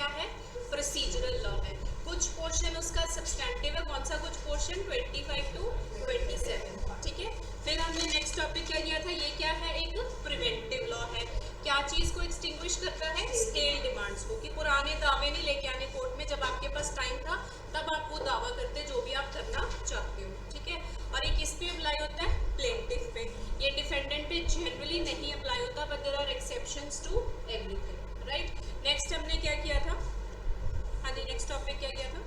क्या है, procedural law है। कुछ पोर्शन उसका सब्सटैंटिव है, कौन सा कुछ पोर्शन, 25 टू 27, ठीक है। फिर हमने नेक्स्ट टॉपिक क्या किया था, ये क्या है, एक प्रिवेंटिव लॉ है। क्या चीज को एक्सटिंग्विश करता है, स्टेल डिमांड्स को, कि पुराने दावे नहीं लेके आने कोर्ट में, जब आपके पास टाइम था तब आप वो दावा करते जो भी आप करना चाहते हो, ठीक है। और ये किस पे अप्लाई होता है, प्लेंटिफ पे। ये डिफेंडेंट पे जनरली नहीं अप्लाई होता, but there are exceptions to everything, right. Next हमने क्या किया था, हाँ जी नेक्स्ट टॉपिक क्या किया था,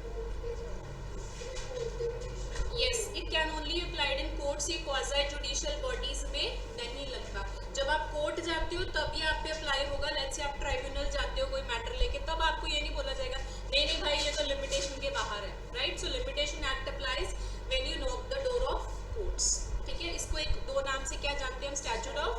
yes, it can only applied in courts, ये क्वाज़ी जुडिशियल बॉडीज में नहीं लगता। जब आप कोर्ट जाते हो तब ये आप पे अप्लाई होगा। लेट्स से आप ट्राइब्यूनल जाते हो कोई मैटर लेके, तब आपको ये नहीं बोला जाएगा नहीं नहीं भाई ये तो लिमिटेशन के बाहर है, right. So limitation act applies when you knock the door of courts, ठीक है। इसको एक दो नाम से क्या जानते हैं हम, statute of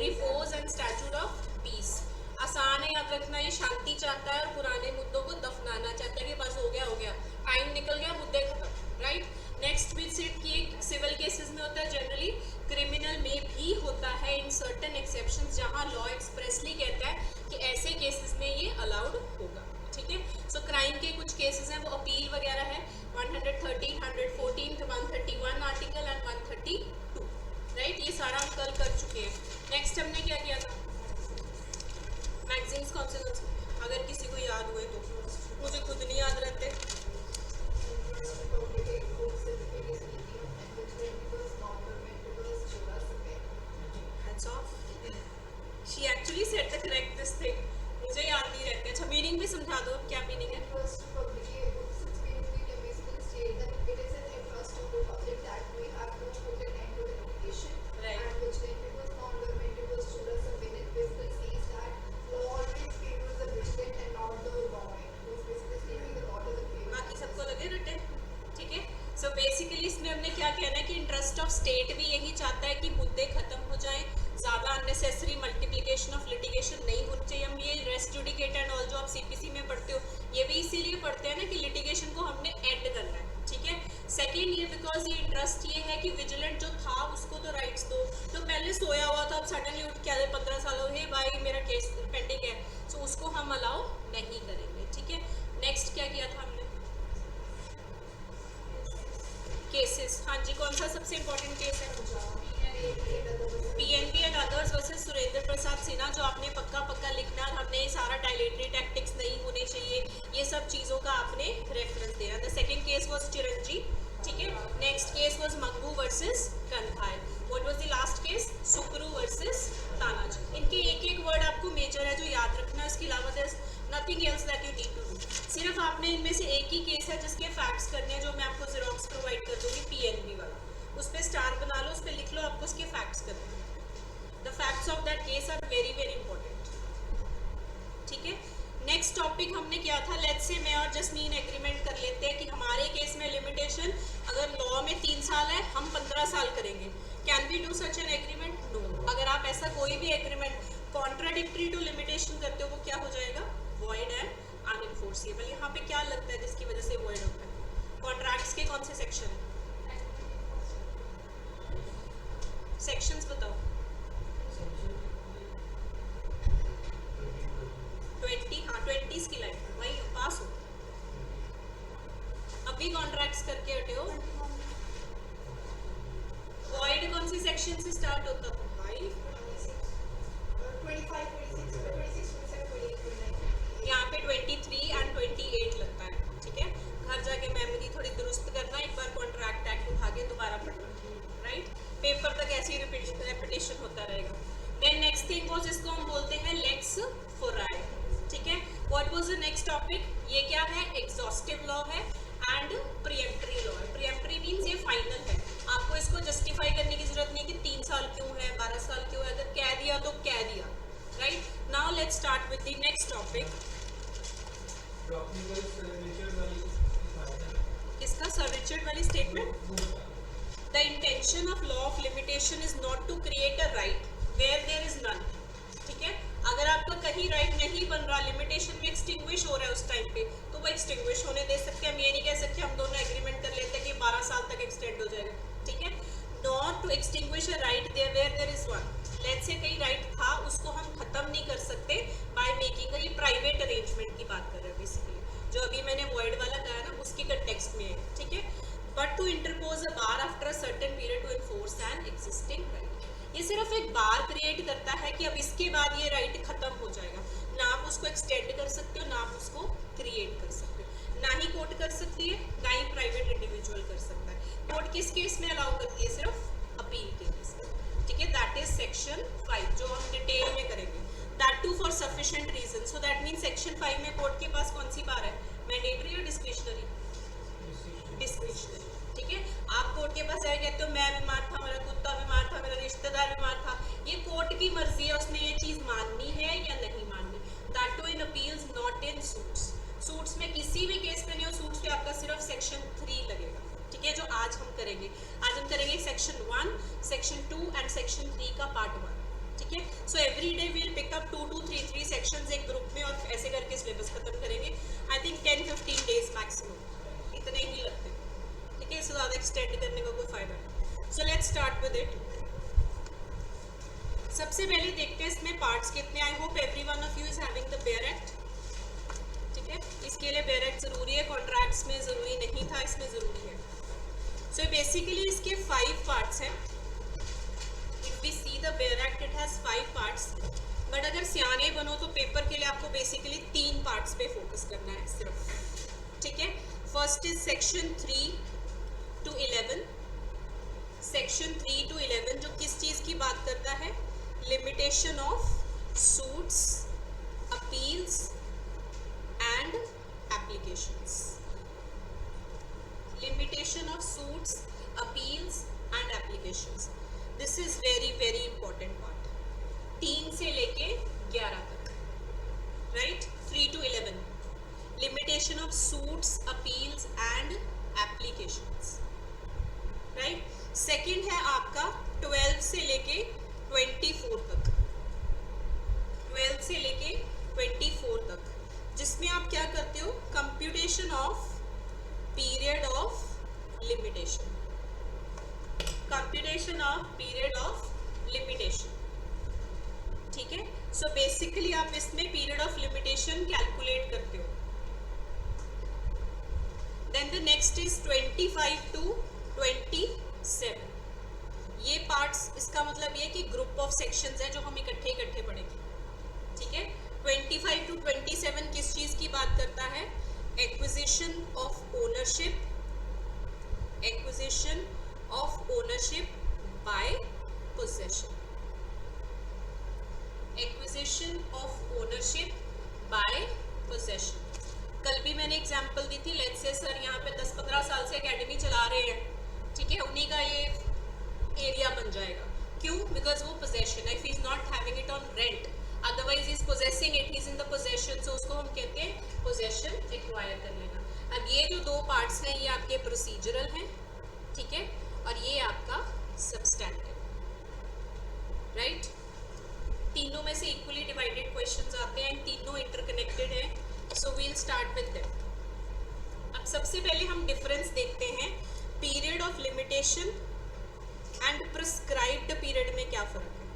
repose and statute of peace. आसान है याद रखना, ये शांति चाहता है और पुराने मुद्दों को दफनाना चाहता है कि बस हो गया, टाइम निकल गया, मुद्दे खत्म, राइट। नेक्स्ट भी सिर्फ की सिविल केसेस में होता है, जनरली क्रिमिनल में भी होता है इन सर्टेन एक्सेप्शंस, जहां लॉ एक्सप्रेसली कहता है कि ऐसे केसेस में ये अलाउड होगा, ठीक है। सो क्राइम के कुछ केसेस हैं वो अपील वगैरह है, 113, 114, 131 आर्टिकल एंड 132, राइट। ये सारा हम कल कर चुके हैं। नेक्स्ट हमने क्या किया था, मैगजीन्स कौन से, अगर किसी को याद हुए तो, मुझे खुद नहीं याद रहते। She actually said the correct this thing. मुझे याद नहीं रहते। अच्छा मीनिंग भी समझा दो, क्या मीनिंग है? स्टेट भी यही चाहता है कि मुद्दे खत्म हो जाएं, ज़्यादा अननेसेसरी मल्टीप्लिकेशन ऑफ लिटिगेशन नहीं होनी चाहिए। हम ये रेस्ट जुडिकेट एंड ऑल जो आप सीपीसी में पढ़ते हो, ये भी इसीलिए पढ़ते हैं ना कि लिटिगेशन को हमने एंड करना है, ठीक है। सेकेंड ये बिकॉज ये इंटरेस्ट ये है कि विजिलेंट जो था उसको तो राइट्स दो, जो पहले सोया हुआ था अब सडनली उठ के आ जाए 15 साल हो गए भाई मेरा केस पेंडिंग है, तो उसको हम अलाउ नहीं करेंगे, ठीक है। नेक्स्ट क्या किया था हमने, केसेस, हाँ जी कौन सा सबसे इम्पोर्टेंट केस है, PNB and others versus Surendra Prasad Sinha, जो आपने पक्का लिखना, हमने सारा डायलेटरी टैक्टिक्स नहीं होने चाहिए, ये सब चीज़ों का आपने रेफरेंस देना। The second case was Chiranjeev, ठीक है। Next case was Mangu versus Kanhai. What was the last case, Sukru versus Tanaji. इनके एक वर्ड आपको मेजर है जो याद रखना, इसके अलावा there is nothing else that you need to do. सिर्फ आपने इनमें से एक ही केस है जिसके फैक्ट्स करने हैं, जो मैं आपको जेरोक्स प्रोवाइड कर दूंगी पीएनबी वाला, उस पर स्टार बना लो, उस पर लिख लो आपको उसके फैक्ट्स करने हैं। The facts of that case are very very important, ठीक है। नेक्स्ट टॉपिक हमने क्या था, लेट्स से मैं और जस्मीन एग्रीमेंट कर लेते हैं कि हमारे केस में लिमिटेशन अगर लॉ में 3 साल है, हम 15 साल करेंगे। Can we do such an agreement, no. अगर आप ऐसा कोई भी एग्रीमेंट कॉन्ट्राडिक्टरी टू लिमिटेशन करते हो वो क्या हो जाएगा, वॉइड एंड अनइनफोर्सेबल। यहाँ पे क्या लगता है जिसकी वजह से वॉइड होता है, कॉन्ट्रैक्ट्स के कौन से सेक्शन, सेक्शंस बताओ, 20, हाँ 20 की लाइन भाई पास हो, अभी कॉन्ट्रैक्ट्स करके हटे हो। वॉइड कौन सी सेक्शन से स्टार्ट होता था भाई, 25, 26, 27, 28, यहाँ पे 23 एंड 28 लगता है, ठीक है। घर जाके मेमोरी थोड़ी दुरुस्त करना, एक बार कॉन्ट्रैक्ट एक्ट उठा के दोबारा पढ़ना, राइट। पेपर तक ऐसे ही रेपिटेशन होता रहेगा। देन नेक्स्ट थिंग वाज, इसको हम बोलते हैं लेक्स फोराई, ठीक है। What was the next topic, ये क्या है, एग्जॉस्टिव लॉ है एंड प्रीएम्प्टरी लॉ है। प्रीएम्प्टरी मींस ये फाइनल है, आपको इसको जस्टिफाई करने की जरूरत नहीं कि 3 साल क्यों है, 12 साल क्यों है, अगर कह दिया तो कह दिया, right. Now let's start with the next topic, किसका, सर रिचर्ड वाली statement. The intention of law of limitation is not to create a right where there is none, ठीक है। अगर आपका कहीं राइट नहीं बन रहा, लिमिटेशन में एक्सटिंग्विश हो रहा है उस टाइम पे, तो वो एक्सटिंग्विश होने दे सकते हैं। हम ये नहीं कह सकते हम दोनों एग्रीमेंट कर लेते हैं कि 12 साल तक एक्सटेंड हो जाएगा, ठीक है। Not to extinguish a right there where there is one, let's say कहीं राइट था उसको हम खत्म नहीं कर सकते बाय मेकिंग, ये प्राइवेट अरेंजमेंट की बात कर रहे हैं सिर्फ एक बार क्रिएट करता है कि अब इसके बाद ये राइट खत्म हो जाएगा, ना आप उसको एक्सटेंड कर सकते हो, ना आप उसको क्रिएट कर सकते हो, ना ही कोर्ट कर सकती है, ना ही प्राइवेट इंडिविजुअल कर सकता है। कोर्ट किस केस में अलाउ करती है? सिर्फ अपील के केस में, ठीक है। दैट इज सेक्शन 5 जो हम डिटेल में करेंगे, that too for sufficient reason. So that mean section 5 में कोर्ट के पास कौन सी पावर है? मैंडेटरी और डिस्क्रिशनरी? डिस्क्रिशनरी, ठीक है। आप कोर्ट के पास जाके कहते हो मैं बीमार था, मेरा कुत्ता बीमार था, मेरा रिश्तेदार बीमार था, ये कोर्ट की मर्जी है, उसने ये चीज माननी है या नहीं माननी। That too in appeals, not in suits. Suits में किसी भी केस में नहीं हो, सूट्स पे आपका सिर्फ सेक्शन 3 लगेगा, ठीक है, जो आज हम करेंगे। आज हम करेंगे सेक्शन 1, सेक्शन 2 एंड सेक्शन 3 का पार्ट 1, ठीक है। So every day we'll pick up 2 to 3 sections एक ग्रुप में और ऐसे करके सिलेबस खत्म करेंगे। आई थिंक 10-15 डेज मैक्सिमम, इतने ही लगते हैं, ठीक है। इससे ज़्यादा एक्सटेंड करने का कोई फायदा नहीं। So let's start with it. सबसे पहले देखते हैं इसमें पार्ट्स कितने। I hope every one of you is having the bare act, ठीक है। इसके लिए बेयर एक्ट जरूरी है, कॉन्ट्रैक्ट्स में जरूरी नहीं था, इसमें जरूरी है। सो बेसिकली इसके 5 पार्ट्स हैं। If we see the bare act it has 5 parts, but अगर सियाने बनो तो पेपर के लिए आपको बेसिकली 3 पार्ट्स पे फोकस करना है सिर्फ, ठीक है। First is section 3 to 11। Section 3 to 11 जो किस चीज़ की बात करता है? Limitation of suits, appeals and applications. Limitation of suits, appeals and applications, this is very very important part. 3 से लेके 11 तक, right? 3 to 11 limitation of suits, appeals and applications, right. Second है आपका 12 से लेके 24 तक, 12 से लेके 24 तक, जिसमें आप क्या करते हो? Computation of period of limitation, computation of period of limitation, ठीक है। सो बेसिकली आप इसमें पीरियड ऑफ लिमिटेशन कैलकुलेट करते हो। Then the next is 25 to 27। ये पार्ट्स, इसका मतलब ये कि ग्रुप ऑफ सेक्शंस है जो हम इकट्ठे पढ़ेंगे, ठीक है। 25 to 27 किस चीज़ की बात करता है? Acquisition of ownership, acquisition of ownership by possession, acquisition of ownership by possession. कल भी मैंने एग्जांपल दी थी, लेट्स से सर यहाँ पे 10-15 साल से एकेडमी चला रहे हैं, ठीक है, उन्हीं का ये एरिया बन जाएगा। क्यों? बिकॉज वो पोजेशन है। If he is not having it on rent, otherwise is possessing it, is in the possession, so उसको हम कहते हैं पोजेशन एक्वायर कर लेना। अब ये जो 2 पार्ट्स हैं ये आपके प्रोसीजरल हैं, ठीक है, और ये आपका सबस्टैंटिव, राइट। तीनों में से इक्वली डिवाइडेड क्वेश्चंस आते हैं, तीनों इंटरकनेक्टेड हैं, so we'll start with them. अब सबसे पहले हम डिफरेंस देखते हैं period of limitation and prescribed period में क्या फ़र्क है।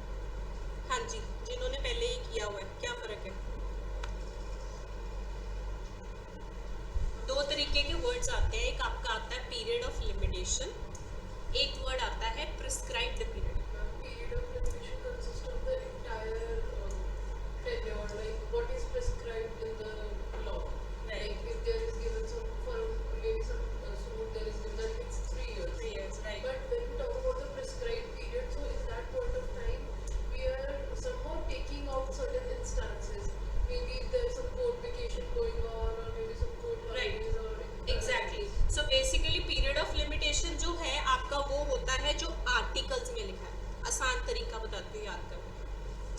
हाँ जी, जिन्होंने पहले ही किया हुआ है, क्या फ़र्क है? 2 तरीके के वर्ड्स आते हैं, एक आपका आता है पीरियड ऑफ लिमिटेशन, एक वर्ड आता है prescribed period. Period of limitation consists of the entire tenure, like what is prescribed in the law. Right. Like if there is given some for maybe some suit, there is given that it's 3 years. 3 years, right. But when we talk about the prescribed period, so in that point of time, we are somehow taking out certain instances. Maybe if there is some court vacation going on, or maybe some court Right. holidays, or exactly. So basically period of limitation जो है आपका वो होता है जो articles में लिखा है। आसान तरीका बताती हूँ याद करना,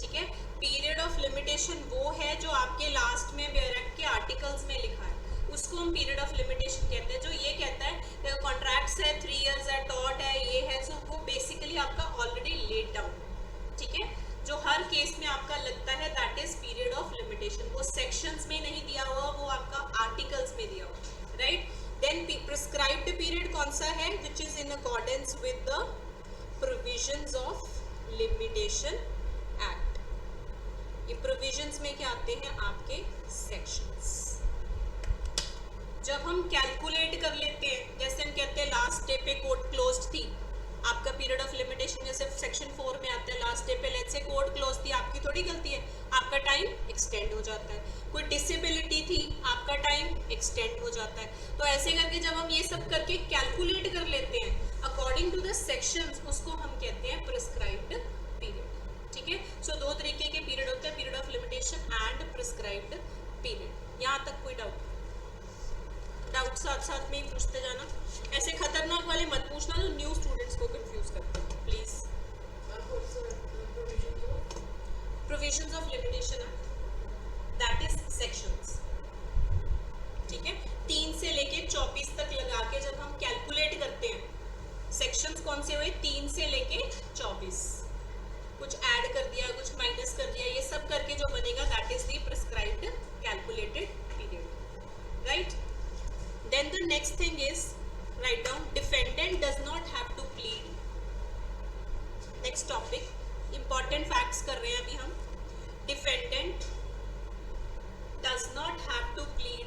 ठीक है। पीरियड ऑफ लिमिटेशन वो है जो आपके लास्ट में बेयर एक्ट के आर्टिकल्स में लिखा है, उसको हम पीरियड ऑफ लिमिटेशन कहते हैं। जो ये कहता है कॉन्ट्रैक्ट्स है, 3 years है, टॉट है, ये है, सो वो बेसिकली आपका ऑलरेडी लेट डाउन, ठीक है। जो हर केस में आपका लगता है that is period of limitation, वो सेक्शंस में नहीं दिया हुआ, वो आपका आर्टिकल्स में दिया हुआ, राइट। देन प्रिस्क्राइब्ड पीरियड कौन सा है? Which is in accordance with the provisions of limitation act. ये प्रोविजंस में क्या आते हैं? आपके सेक्शंस। जब हम कैलकुलेट कर लेते हैं, जैसे हम कहते हैं लास्ट डे पे कोर्ट क्लोज्ड थी, आपका पीरियड ऑफ लिमिटेशन जैसे सेक्शन 4 में आता है, लास्ट डे पे लेट्स से कोर्ट क्लोज थी, आपकी थोड़ी गलती है, आपका टाइम एक्सटेंड हो जाता है। कोई डिसेबिलिटी थी, आपका टाइम एक्सटेंड हो जाता है। तो ऐसे करके जब हम ये सब करके कैलकुलेट कर लेते हैं अकॉर्डिंग टू द सेक्शंस, उसको हम कहते हैं प्रिस्क्राइब्ड पीरियड। ठीक है, सो दो तरीके के पीरियड होते हैं, period of limitation and prescribed period. यहाँ तक कोई डाउट साथ साथ में ही पूछते जाना, ऐसे खतरनाक वाले मत पूछना जो न्यू स्टूडेंट्स को कंफ्यूज करते हैं please. Provisions of limitation that is sections. ठीक है, 3 से लेके 24 तक लगा के जब हम कैलकुलेट करते हैं, सेक्शंस कौन से हुए, 3 से लेके 24, कुछ ऐड कर दिया, कुछ माइनस कर दिया, ये सब करके जो बनेगा that is the prescribed calculated period, right. Then the next thing is, write down, defendant does not have to plead. Next topic, important facts कर रहे हैं अभी हम। Defendant does not have to plead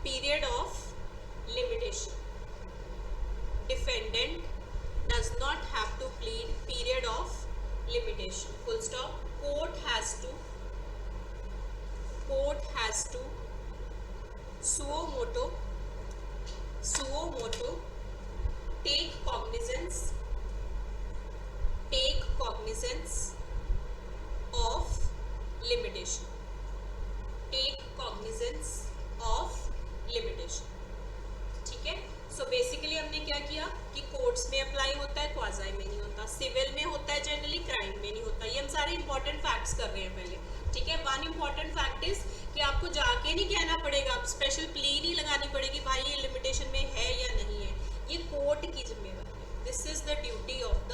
period of limitation. Defendant does not have to plead period of limitation. Full stop. Court has to suo moto take cognizance of limitation. ठीक है, so basically हमने क्या किया कि courts में apply होता है, quasi में नहीं होता, सिविल में होता है जनरली, क्राइम में नहीं होता। ये हम सारे इंपॉर्टेंट फैक्ट्स कर रहे हैं पहले। ठीक है, वन इंपॉर्टेंट फैक्ट इज कि आपको जाके नहीं कहना पड़ेगा, आप स्पेशल प्ली नहीं लगानी पड़ेगी भाई ये लिमिटेशन में है या नहीं है, ये कोर्ट की जिम्मेदारी है। This is the duty of the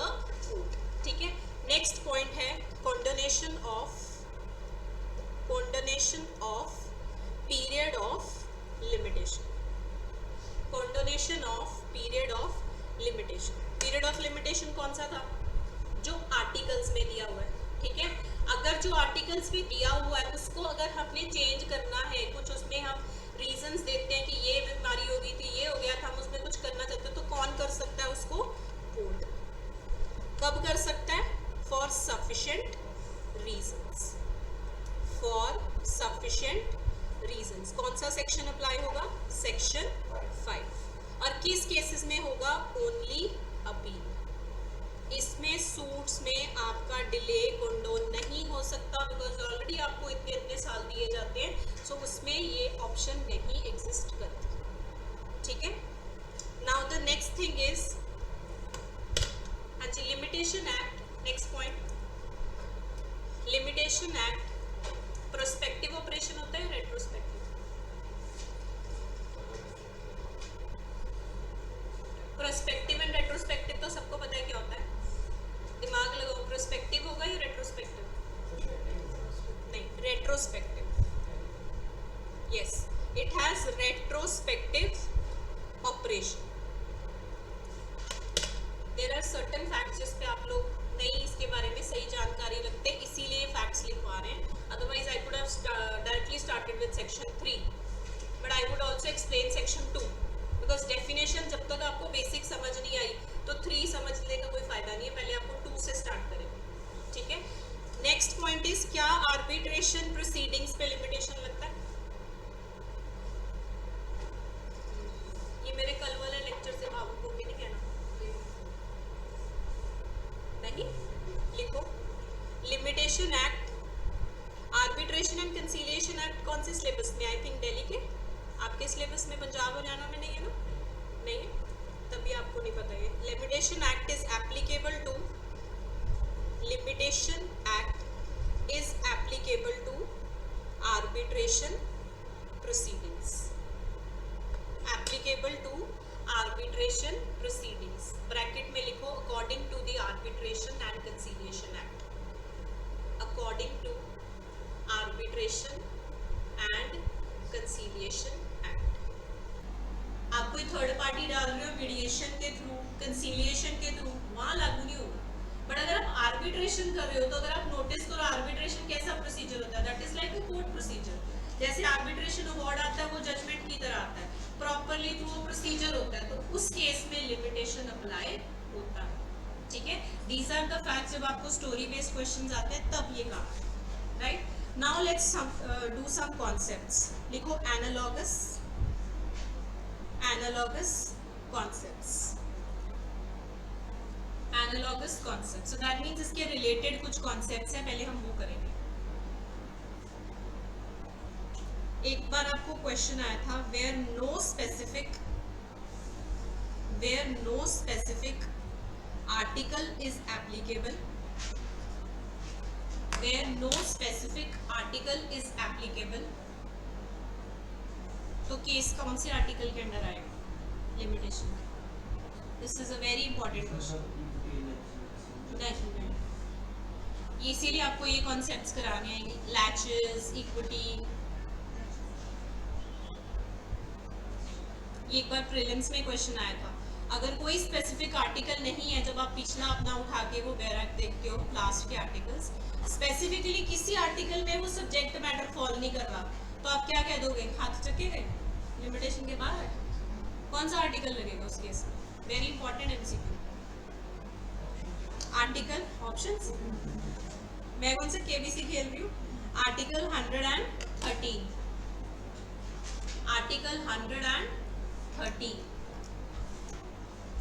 court. ठीक है, नेक्स्ट पॉइंट है condonation of period of limitation. condonation of period of limitation. period of limitation कौन सा था, जो आर्टिकल्स में दिया हुआ है। ठीक है, अगर जो आर्टिकल्स में दिया हुआ है उसको अगर हमने चेंज करना है, कुछ उसमें हम रीजंस देते हैं कि ये बीमारी हो गई थी, ये हो गया था, हम उसमें कुछ करना चाहते हैं, तो कौन कर सकता है उसको, कोर्ट। कब कर सकता है, फॉर सफिशिएंट रीजंस। कौन सा सेक्शन अप्लाई होगा, सेक्शन 5। और किस केसेस में होगा, ओनली अपील। इसमें सूट्स में आपका डिले कंडोन नहीं हो सकता, बिकॉज ऑलरेडी आपको इतने साल दिए जाते हैं, सो उसमें ये ऑप्शन नहीं एग्जिस्ट करती। ठीक है, now the next thing is, हाँ जी, limitation act. Next point, limitation act prospective operation होता है, रेट्रोस्पेक्टिव। प्रोस्पेक्टिव एंड रेट्रोस्पेक्टिव तो सबको पता है क्या होता है, दिमाग लगाओ, प्रोस्पेक्टिव होगा या रेट्रोस्पेक्टिव, नहीं, retrospective. Yes, it has retrospective operation. There are certain facts जिस पे आप लोग नहीं इसके बारे में सही जानकारी रखते, इसीलिए फैक्ट्स लिखवा रहे हैं, otherwise I could have directly started with section 3, but I would also explain section 2, because definition जब तक आपको बेसिक समझ नहीं आई तो 3 समझने का कोई फायदा नहीं है, पहले आपको 2 से स्टार्ट करेंगे। ठीक है, नेक्स्ट पॉइंट इज, क्या आर्बिट्रेशन प्रोसीडिंग्स पे लिमिटेशन लगता है। ये मेरे कल वाले लेक्चर से भावुक को भी नहीं कहना, नहीं लिखो। Limitation act, arbitration and conciliation act कौन से सिलेबस में, आई थिंक दिल्ली के, आपके सिलेबस में पंजाब हरियाणा में नहीं है ना, नहीं है, तभी आपको नहीं पता है। Limitation act is applicable to, limitation act is applicable to arbitration proceedings, applicable to arbitration proceedings, bracket में लिखो according to the arbitration and conciliation act, according to arbitration and conciliation act. आप कोई थर्ड पार्टी डाल रहे हो mediation के through, conciliation के through, वहां लागू नहीं होगा, बट अगर आप आर्बिट्रेशन कर रहे हो तो अगर आप नोटिस करो आर्बिट्रेशन कैसा प्रोसीजर होता है, that is like a court procedure. जैसे आर्बिट्रेशन अवार्ड आता है वो जजमेंट की तरह आता है, प्रॉपरली तो वो प्रोसीजर होता है, तो उस केस में लिमिटेशन अप्लाई होता है, ठीक है। These are the facts. जब आपको स्टोरी बेस्ड क्वेश्चंस आते हैं तब ये काम है, right. Now let's do some concepts. लिखो analogous, analogous concepts, analogous concept. So that means इसके रिलेटेड कुछ कॉन्सेप्ट्स हैं, पहले हम वो करेंगे। एक बार आपको क्वेश्चन आया था where no specific article is applicable, where no specific article is applicable. तो केस कौन से आर्टिकल के अंडर आएगा limitation? This is a very important question. नहीं, इसीलिए आपको ये कॉन्सेप्ट्स कराने हैं, लैचेस, इक्विटी। ये एक बार प्रीलिम्स में क्वेश्चन आया था। अगर कोई स्पेसिफिक आर्टिकल नहीं है, जब आप पिछला अपना उठा के वो बैरक देखते हो लास्ट के आर्टिकल्स, स्पेसिफिकली किसी आर्टिकल में वो सब्जेक्ट मैटर फॉल नहीं कर रहा, तो आप क्या कह दोगे? हाथ चके गए, लिमिटेशन के बाहर। कौन सा आर्टिकल लगेगा उस केस में? Very important MCQ. Article options, मैं कौन सा केबीसी खेल रही हूँ? आर्टिकल 113, आर्टिकल 113,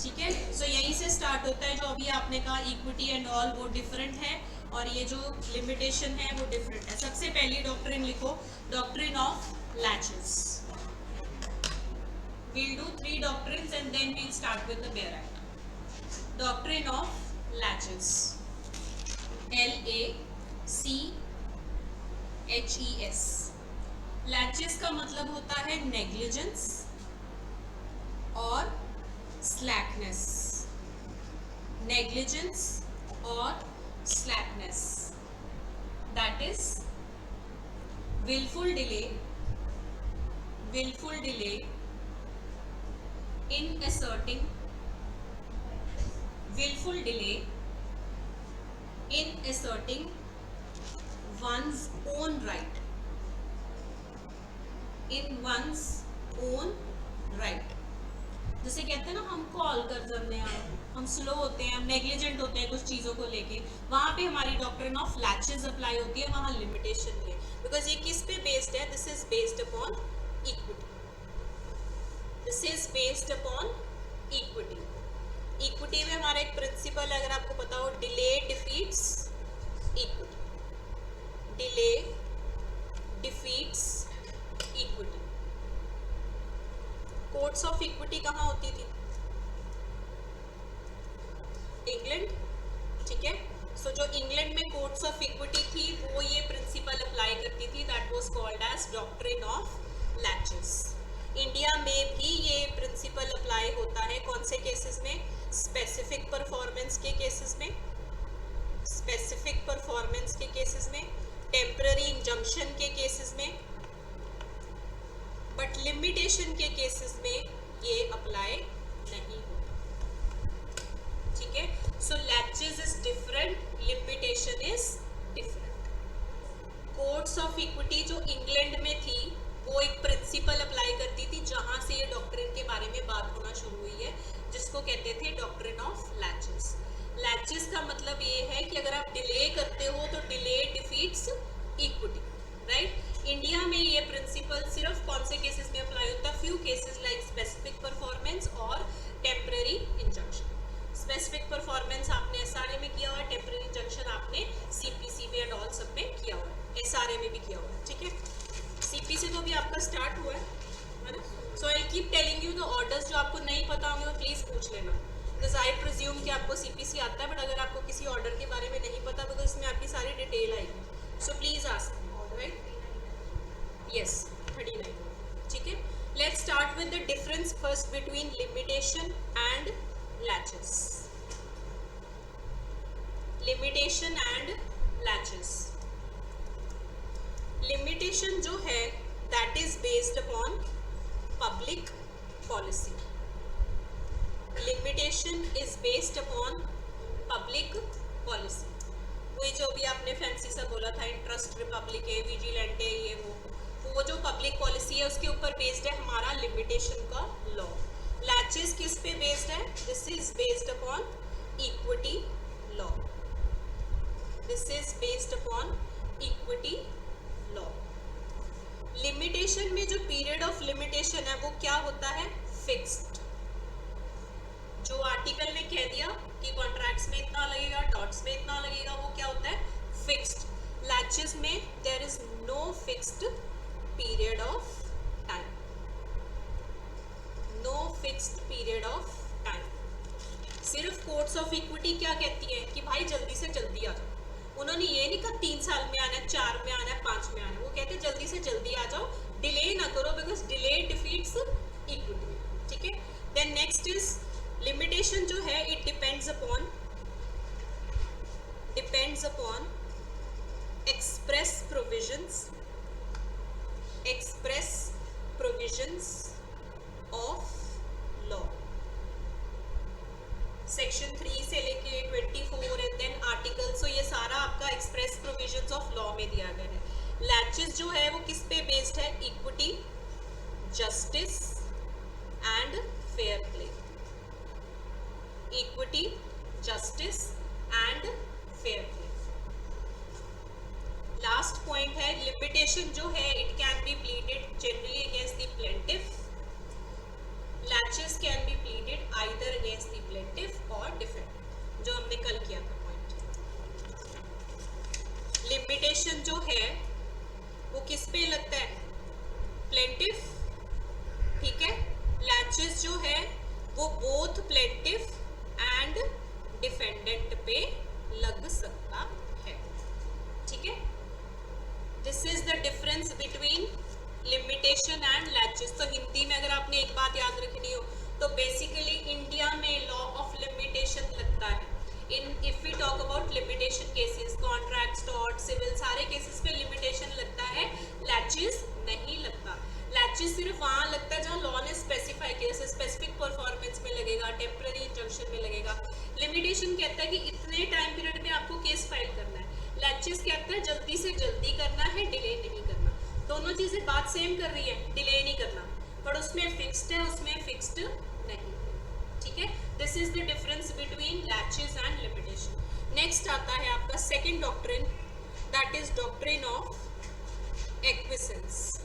ठीक है। सो यहीं से स्टार्ट होता है। जो अभी आपने कहा इक्विटी एंड ऑल, वो डिफरेंट है, और ये जो लिमिटेशन है वो डिफरेंट है। सबसे पहली डॉक्ट्रिन लिखो, doctrine of latches. we'll do 3 doctrines and then we'll start with the Baer Act. Doctrine of latches, LACHES। Latches का मतलब होता है नेग्लिजेंस और स्लैकनेस, नेग्लिजेंस और slackness, that is willful delay in asserting, willful delay in asserting one's own right, in one's own right। जैसे कहते हैं ना, हम कॉल कर जाते हैं, हम स्लो होते हैं, हम नेग्लिजेंट होते हैं कुछ चीज़ों को लेके, वहाँ पे हमारी डॉक्ट्रिन ऑफ लैचेस अप्लाई होती है, वहाँ लिमिटेशन है। बिकॉज ये किस पे बेस्ड है? This is based upon equity, this is based upon equity. Equity में हमारा एक प्रिंसिपल, अगर आपको पता हो, delay defeats equity, delay defeats equity. Courts of equity कहाँ होती थी? इंग्लैंड, ठीक है। सो जो इंग्लैंड में कोर्ट्स ऑफ इक्विटी थी, वो ये प्रिंसिपल अप्लाई करती थी, that was called as doctrine of laches. India में भी ये प्रिंसिपल अप्लाई होता है, कौन से केसेस में? स्पेसिफिक परफॉर्मेंस के केसेस में, स्पेसिफिक परफॉर्मेंस के केसेस में, टेम्पररी इंजंक्शन के केसेस में, बट लिमिटेशन के केसेस में ये अप्लाई नहीं होता, ठीक है। So laches is different, limitation is different. Courts of equity जो इंग्लैंड में थी, वो एक प्रिंसिपल अप्लाई करती थी, जहां से ये डॉक्ट्रिन के बारे में बात होना शुरू हुई है, जिसको कहते थे डॉक्ट्रिन ऑफ लैचेस। लैचेस का मतलब ये है कि अगर आप डिले करते हो तो delay defeats equity, right. India में ये प्रिंसिपल सिर्फ कौन से केसेस में अप्लाई होता है? Few cases like specific performance और टेम्पररी इंजंक्शन। स्पेसिफिक परफॉर्मेंस आपने एसआरए में किया हुआ है, टेम्पररी इंजंक्शन आपने सीपीसी में एंड ऑल सब में किया हुआ है, एसआरए में भी किया हुआ है, ठीक है। सीपीसी तो अभी आपका स्टार्ट हुआ है ना। So I keep telling you the orders, जो आपको नहीं पता होंगे वो प्लीज़ पूछ लेना, बिकॉज आई प्रिज्यूम कि आपको सीपीसी आता है, बट अगर आपको किसी ऑर्डर के बारे में नहीं पता, बिकॉज इसमें आपकी सारी डिटेल आएगी, so please ask, right. Yes, 39, ठीक है। Let's start with the difference first between limitation and latches. Limitation and latches. Limitation जो है that is based upon public policy, limitation is based upon public policy. वही जो भी आपने fancy सा बोला था, इंटरेस्ट रिपब्लिक है, विजिलेंट है, ये वो वो जो पब्लिक पॉलिसी है उसके ऊपर बेस्ड है हमारा लिमिटेशन का लॉ। लैचेस किस पे बेस्ड है? This is based upon equity law. This is based upon equity law. Limitation में जो पीरियड ऑफ लिमिटेशन है वो क्या होता है? फिक्स्ड। जो आर्टिकल ने कह दिया कि कॉन्ट्रैक्ट्स में इतना लगेगा, डॉट्स में इतना लगेगा, वो क्या होता है? फिक्स्ड। लैचेस में there is no fixed period of time, no fixed period of time. सिर्फ कोर्ट्स ऑफ इक्विटी क्या कहती है कि भाई जल्दी से जल्दी आ जाओ। उन्होंने ये नहीं कहा 3 साल में आना है, 4 में आना है, 5 में आना है। वो कहते हैं जल्दी से जल्दी आ जाओ, डिले ना करो, बिकॉज डिले डिफीट्स इक्विटी। ठीक है। देन नेक्स्ट इज लिमिटेशन जो है it depends upon express provisions of law। Section 3 से लेके 24 एंड देन आर्टिकल, सो ये सारा आपका एक्सप्रेस प्रोविजंस ऑफ लॉ में दिया गया है। लैचेस जो है वो किस पे बेस्ड है? Equity, justice and fair play. Equity, justice and fair play. Last point है लिमिटेशन जो है it can be pleaded generally against the plaintiff. Latches can be pleaded either against the plaintiff और डिफेंडेंट, जो हमने कल किया था पॉइंट। लिमिटेशन जो है वो किस पे लगता है? प्लेंटिफ। ठीक है। लैचेस जो है वो बोथ प्लेंटिफ एंड डिफेंडेंट पे लग सकता है। ठीक है। This is the difference between limitation and latches. तो हिंदी में अगर आपने एक बात याद रखनी हो तो बेसिकली इंडिया में लॉ ऑफ लिमिटेशन लगता है। If we talk about limitation cases, contracts, tort, civil, सारे केसेस पे लिमिटेशन लगता है, लैचेस नहीं लगता। लैचेस सिर्फ वहाँ लगता है जहाँ लॉ ने स्पेसिफाई किया, जैसे स्पेसिफिक परफॉर्मेंस में लगेगा, टेम्पररी इंजंक्शन में लगेगा। लिमिटेशन कहता है कि इतने टाइम पीरियड में आपको केस फाइल करना है। लैचेस कहता है जल्दी से जल्दी करना है, डिले नहीं करना। दोनों चीजें बात सेम कर रही है, डिले नहीं करना, पर उसमें फिक्स्ड है, उसमें फिक्स्ड नहीं। ठीक है। This is the difference between laches and limitation. Next आता है आपका second doctrine, that is doctrine of acquiescence.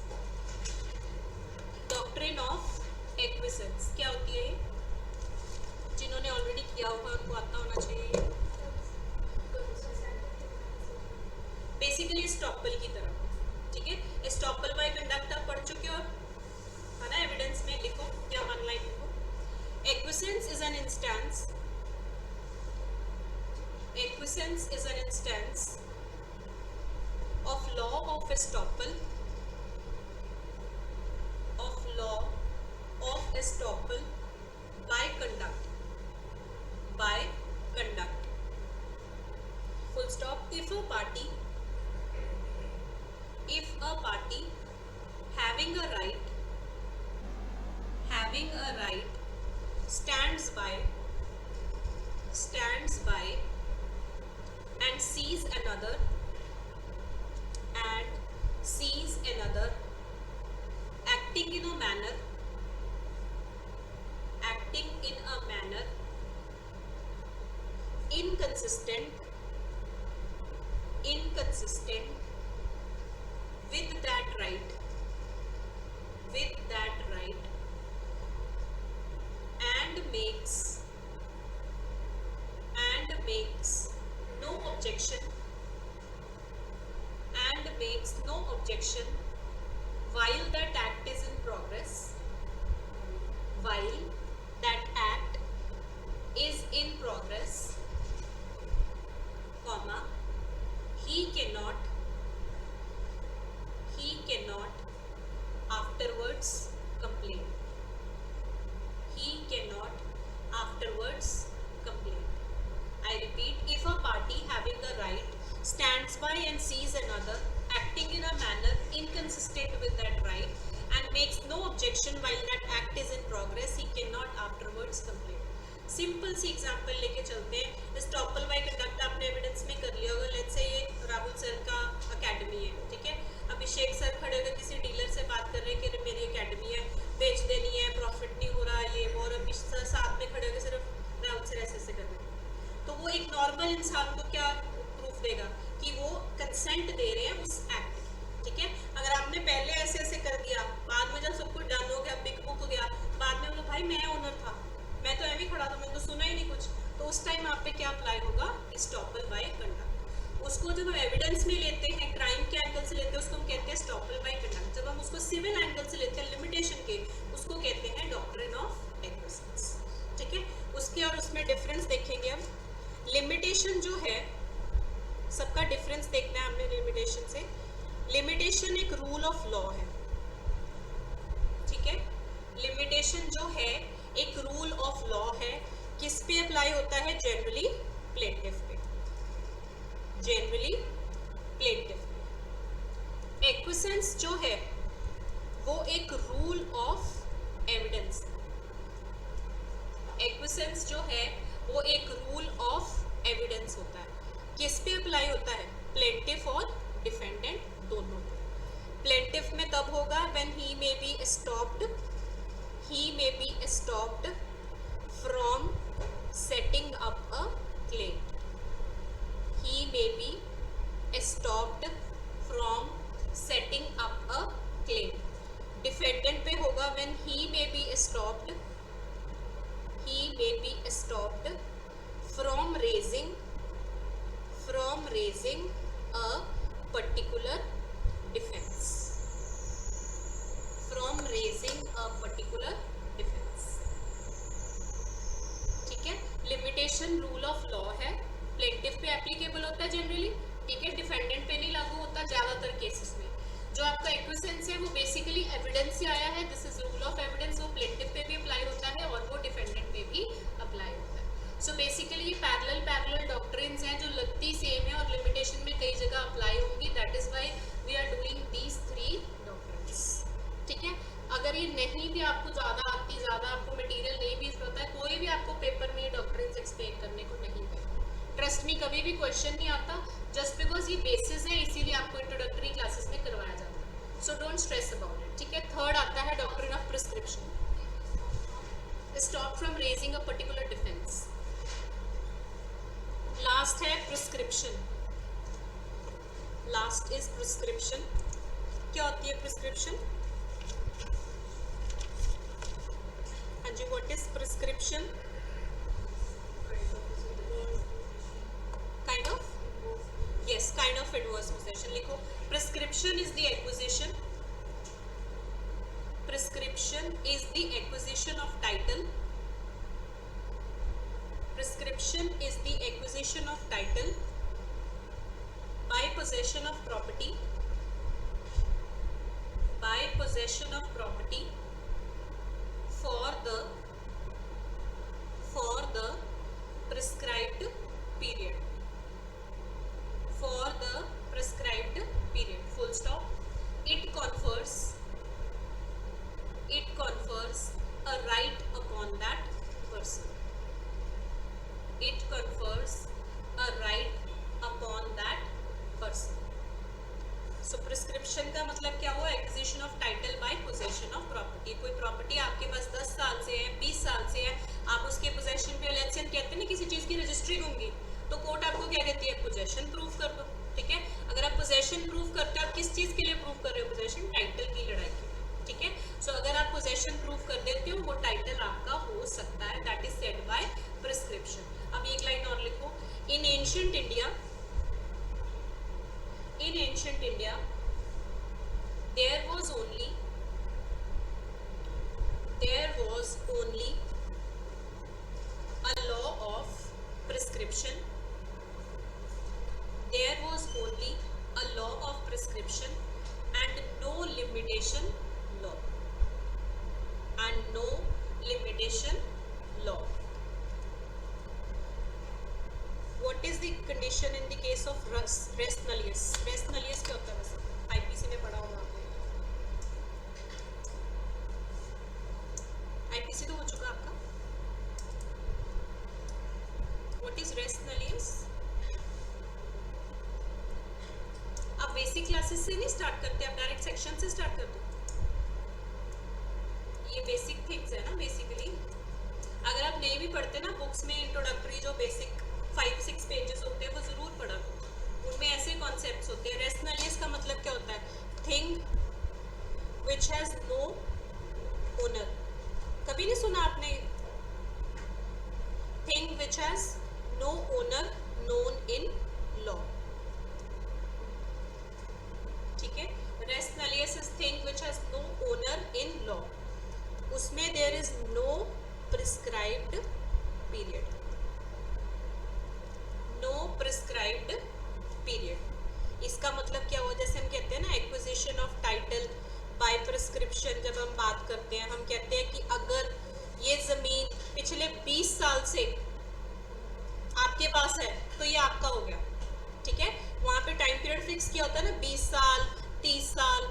Doctrine of acquiescence क्या होती है? जिन्होंने ऑलरेडी किया होगा उनको आता होना चाहिए। बेसिकली एस्टॉपल की तरह। ठीक है। एस्टॉपल बाय कंडक्ट आप पढ़ चुके हो, है ना? एविडेंस में लिखो या वन लाइन लिखो। Acquiescence is an instance, acquiescence is an instance of law of estoppel, of law of estoppel by conduct, full stop। if a party having a right stands by and sees another acting in a manner inconsistent with that right and makes no objection while that act is in progress, comma, he cannot afterwards complain. I repeat, if a party having a right stands by and sees another acting in a manner inconsistent with that right and makes no objection while that act is in progress, he cannot afterwards complain. Simple सी example लेके चलते हैं। Estoppel by conduct आपने evidence में कर लिया होगा। Let's say ये राहुल सर का एकेडमी है, ठीक है। अभिषेक सर खड़े होकर किसी डीलर नॉर्मल इंसान को क्या प्रूफ देगा कि वो कंसेंट दे रहे हैं उस एक्ट की, ठीक है। अगर आपने पहले ऐसे ऐसे कर दिया, बाद में जब सब कुछ डन हो गया, बिग बुक हो गया, बाद में बोलो भाई मैं ओनर था, मैं तो ऐसे ही खड़ा था, मैंने तो सुना ही नहीं कुछ, तो उस टाइम आप पे क्या अप्लाई होगा, एस्टॉपल बाय कंडक्ट। उसको जब हम एविडेंस में लेते हैं, क्राइम के एंगल से लेते हैं, उसको हम कहते हैं एस्टॉपल बाय कंडक्ट। जब हम उसको सिविल एंगल से लेते हैं, लिमिटेशन के, उसको कहते हैं डॉक्ट्रिन ऑफ एक्विजिशंस, ठीक है। उसके और उसमें डिफरेंस देखेंगे हम। लिमिटेशन जो है, सबका डिफरेंस देखना है हमने लिमिटेशन से। लिमिटेशन एक रूल ऑफ लॉ है, ठीक है। लिमिटेशन जो है एक रूल ऑफ लॉ है, किस पे अप्लाई होता है, जनरली प्लेंटिफ पे, जनरली प्लेंटिफ पे। एक्विसेंस जो है वो एक रूल ऑफ एविडेंस, एक्विसेंस जो है वो एक रूल ऑफ एविडेंस होता है। किस पे अप्लाई होता है, प्लेंटिफ और डिफेंडेंट दोनों। प्लेंटिफ में तब होगा when he may be stopped, he may be stopped from setting up a claim, he may be stopped from setting up a claim. Defendant पे होगा when he may be stopped, he may be stopped from raising a particular defense, from raising a particular defense, ठीक है। Limitation rule of law है, plaintiff पे applicable होता है generally, ठीक है। डिफेंडेंट पे नहीं लागू होता ज़्यादातर केसेस में। जो आपका एक्विसेंस है वो बेसिकली एविडेंस से आया है, this is rule of evidence, वो प्लेंटिफ पे भी अप्लाई होता है और वो डिफेंडेंट पे भी अप्लाई होता है। सो बेसिकली ये पैरेलल डॉक्ट्रिन्स हैं जो लगती सेम है और लिमिटेशन में कई जगह अप्लाई होंगी, that is why we are doing these 3 doctrines, ठीक है। अगर ये नहीं भी आपको ज़्यादा आती, ज़्यादा आपको मटेरियल नहीं भी पता है, कोई भी आपको पेपर में ये डॉक्ट्रिन्स एक्सप्लेन करने को नहीं है, ट्रस्ट मी कभी भी क्वेश्चन नहीं आता, जस्ट बिकॉज ये बेसिस है इसीलिए आपको इंट्रोडक्टरी क्लासेस में करवाया जाता है, so don't stress about it, ठीक है। थर्ड आता है doctrine of prescription, stop from raising a particular defence. Last है प्रिस्क्रिप्शन, लास्ट इज प्रिस्क्रिप्शन। क्या होती है प्रिस्क्रिप्शन, हाँ जी, what is prescription, kind of, yes, kind of adverse possession लिखो। prescription is the acquisition, prescription is the acquisition of title, prescription is the acquisition of title by possession of property, by possession of property for the prescribed period, for the prescribed period, full stop. It confers a right upon that person, it confers a right upon that person. So prescription का मतलब क्या हुआ, acquisition of title bye possession of property. कोई property आपके पास 10 साल से है, 20 साल से है, आप उसके पोजेशन पे लेट्स से कहते हैं ना किसी चीज़ की रजिस्ट्री होंगी, तो कोर्ट आपको क्या कहती है, पोजेशन प्रूव कर दो, ठीक है। अगर आप पोजेशन प्रूव करते हो, आप किस चीज़ के लिए प्रूव कर रहे हो, पोजेशन, टाइटल की लड़ाई के, ठीक है। सो अगर आप पोजेशन प्रूव कर देते हो, वो टाइटल आपका हो सकता है, that is said bye prescription. अब एक लाइन और लिखो, इन ancient India, in ancient India there was only a law of prescription, there was only a law of prescription and no limitation law, and no limitation law. What is the condition in the case of res nullius? Res nullius क्या होता है वैसे, IPC में पढ़ा होगा आपने, IPC तो हो चुका आपका। What is res nullius? आप बेसिक क्लासेस से नहीं स्टार्ट करते, आप डायरेक्ट सेक्शन से स्टार्ट करते हो, ये बेसिक थिंग्स है ना बेसिकली। अगर आप नहीं भी पढ़ते ना बुक्स में, इंट्रोडक्टरी जो बेसिक 5-6 पेजेस होते हैं, वो जरूर पढ़ा करो। उनमें ऐसे कॉन्सेप्ट्स होते हैं। रेस्ट नलियस का मतलब क्या होता है? Thing which has no owner. कभी नहीं सुना आपने? Thing which has no owner known in law. ठीक है, res nullius is thing which has no owner in law. उसमें there is no prescribed period, no prescribed period. इसका मतलब क्या हुआ? जैसे हम कहते हैं ना acquisition of title by prescription, जब हम बात करते हैं हम कहते हैं कि अगर ये जमीन पिछले 20 साल से आपके पास है तो ये आपका हो गया। ठीक है, वहां पे टाइम पीरियड फिक्स किया होता है ना, 20 साल 30 साल।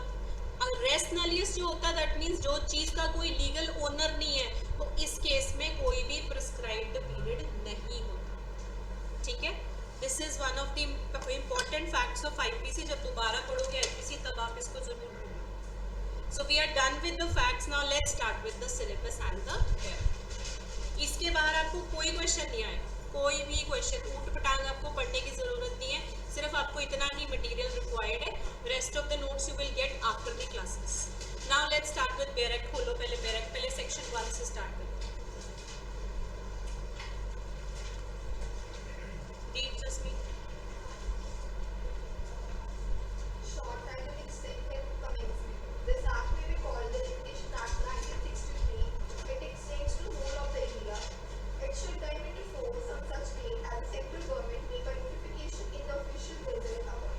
रेस्ट नलियस जो होता है दैट मींस जो चीज का कोई लीगल ओनर नहीं है, तो इस केस में कोई भी प्रिस्क्राइब्ड पीरियड नहीं होता। ठीक है, this is one of the important facts of IPC. जब दोबारा पढ़ोगे आईपीसी तब आप इसको जरूर पढ़ोगे। So we are done with the facts, now let's start with the syllabus and the test. इसके बाहर आपको कोई क्वेश्चन नहीं आएगा, कोई भी क्वेश्चन ऊट पटांग आपको पढ़ने की जरूरत नहीं है। सिर्फ आपको इतना ही मटेरियल रिक्वायर्ड है। Rest of the notes you will get after the classes. Now let's start with barrack. खोलो पहले बैरक, पहले सेक्शन 1 से स्टार्ट करो। Read jasmine. Short title extended commencement. This act may be called the Litigation Act 1963. It extends to the whole of the India. It should come into force on such date as the central government make a notification in the official gazette about.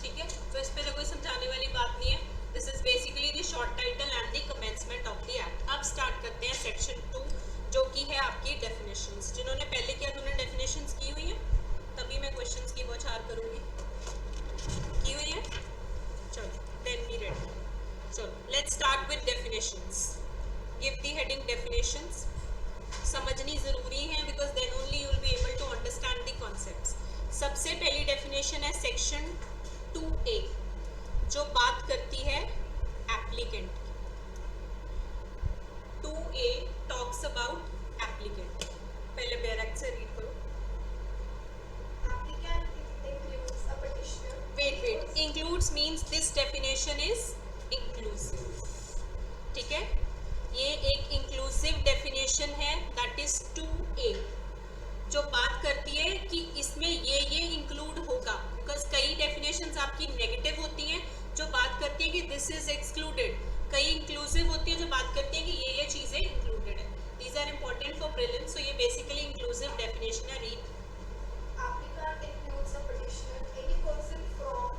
ठीक है, तो इस पे तो कोई समझाने वाली बात नहीं है। This is basically the short title and the commencement of the act. अब स्टार्ट करते हैं सेक्शन 2 जो कि है आपकी डेफिनेशंस। जिन्होंने पहले किया उन्होंने डेफिनेशंस की हुई है, तभी मैं क्वेश्चंस की बौछार करूंगी। की हुई है? चलो देन बी रेडी। चलो let's start with definitions. Give the heading definitions. समझनी जरूरी है because then only you will be able to understand the concepts. सबसे पहली डेफिनेशन है सेक्शन 2A जो बात करती है एप्लीकेंट की। 2A talks about applicant. पहले बैरक से रीड करो। Applicant includes a petitioner. Wait includes means this definition is inclusive. ठीक है, ये एक इंक्लूसिव डेफिनेशन है दैट इज 2A जो बात करती है कि इसमें ये इंक्लूड होगा। बिकॉज कई डेफिनेशंस आपकी नेगेटिव होती हैं जो बात करती है कि दिस इज एक्सक्लूडेड, कई इंक्लूसिव होती है जो बात करती है कि ये चीजें इंक्लूडेड है। These are important for prelims. So ये बेसिकली इंक्लूसिव डेफिनेशन है। Read. Applicant includes a petitioner, any person from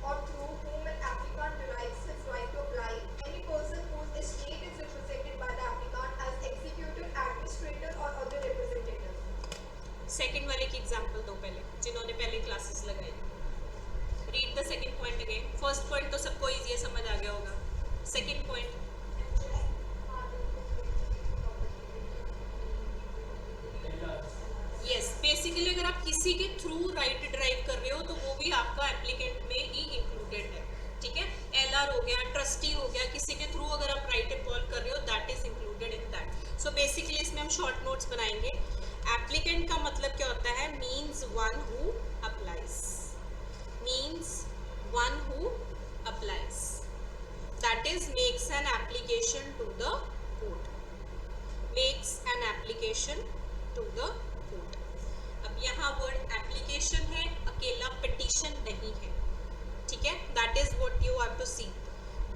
or through whom an applicant derives his right to apply, any person whose estate is represented by the applicant as executor, administrator or other representative. Second वाले की example दो पहले, जिन्होंने पहले classes लगाई। Read the second point again. First point तो सबको easy है, समझ आ गया होगा। सेकंड पॉइंट, यस बेसिकली अगर आप किसी के थ्रू राइट ड्राइव कर रहे हो तो वो भी आपका एप्लीकेंट में ही इंक्लूडेड है। ठीक है, एलआर हो गया, ट्रस्टी हो गया, किसी के थ्रू अगर आप राइट इन्वॉल्व कर रहे हो that is included in that. So basically इसमें हम शॉर्ट नोट्स बनाएंगे। एप्लीकेंट का मतलब क्या होता है? Means one who applies, means one who applies, that is makes an application to the court, makes an application to the court. अब यहाँ वर्ड एप्लीकेशन है, अकेला पिटीशन नहीं है। ठीक है, that is what you have to see.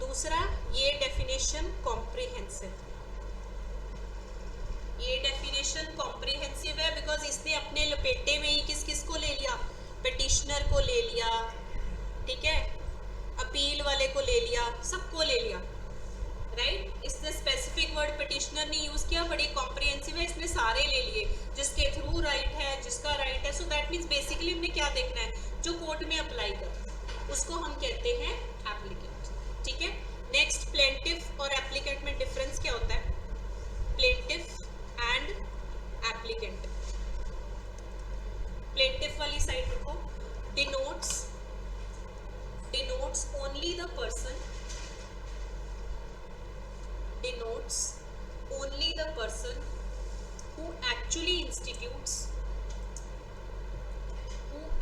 दूसरा, ये डेफिनेशन कॉम्प्रिहेंसिव, ये डेफिनेशन कॉम्प्रिहेंसिव है बिकॉज इसने अपने लपेटे में ही किस किस को ले लिया? पिटिशनर को ले लिया, ठीक है, अपील वाले को ले लिया, सबको ले लिया। राइट, इसने स्पेसिफिक वर्ड पिटिशनर नहीं यूज किया, बड़ी कॉम्प्रिहेंसिव है, इसने सारे ले लिए जिसके थ्रू राइट है, जिसका राइट है। सो दैट मीन्स बेसिकली हमने क्या देखना है? जो कोर्ट में अप्लाई कर, उसको हम कहते हैं एप्लीकेंट। ठीक है, नेक्स्ट प्लेंटिफ और एप्लीकेंट में डिफरेंस क्या होता है? प्लेंटिफ एंड एप्लीकेंट, प्लेंटिफ वाली साइड देखो, denotes only the person, denotes only the person who actually institutes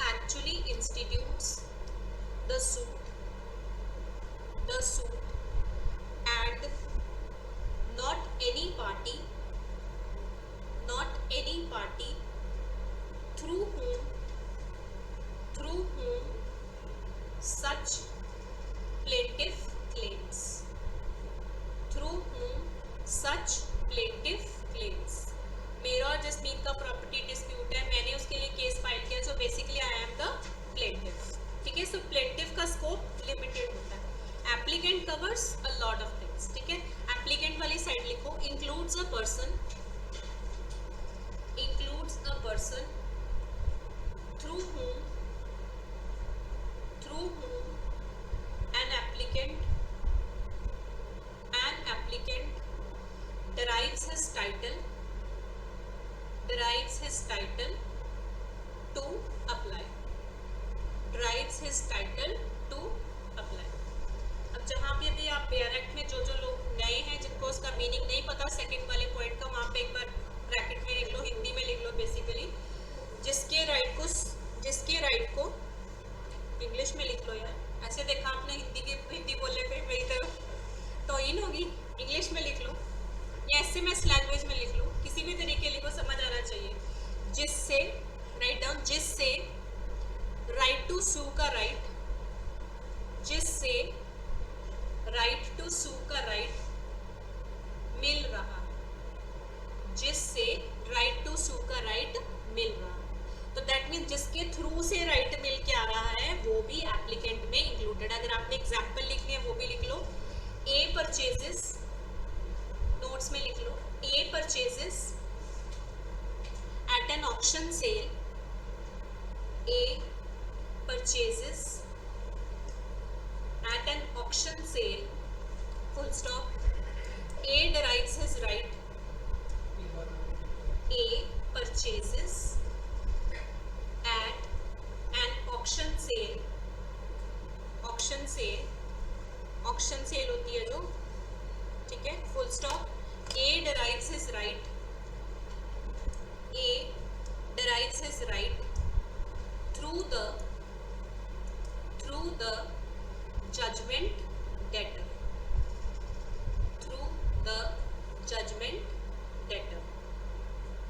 actually institutes the suit and not any party through whom such plaintiff claims मेरा और Jasmine का property dispute है, मैंने उसके लिए case file किया, so basically I am the plaintiff. ठीक है, सो प्लेंटिफ का स्कोप लिमिटेड होता है. Applicant covers a lot of things. ठीक है, एप्लीकेंट वाली साइड लिखो, includes a person through whom an applicant derives his title to apply. अब जहाँ पे भी आप बेयर एक्ट में जो लोग नए हैं जिनको उसका मीनिंग नहीं पता सेकंड वाले पॉइंट का, वहाँ पे एक बार ब्रैकेट में लिख लो, हिंदी में लिख लो. बेसिकली जिसके राइट को इंग्लिश में लिख लो यार, ऐसे देखा आपने हिंदी बोलने पे मेरी तो इन होगी, इंग्लिश में लिख लो या ऐसे मैं लैंग्वेज में लिख लो, किसी भी तरीके लिखो, समझ आना चाहिए. जिससे राइट डाउन, जिससे राइट टू सू का राइट मिल रहा, तो दैट मीन जिसके थ्रू से राइट मिल के आ रहा है वो भी एप्लीकेंट में इंक्लूडेड. अगर आपने एग्जांपल लिखनी है वो भी लिख लो. ए परचेजेस, नोट्स में लिख लो, A purchases at an auction sale, full stop. A derives his right, A purchases at an auction sale होती है जो, ठीक है, full stop. A derives his right through the judgment debtor.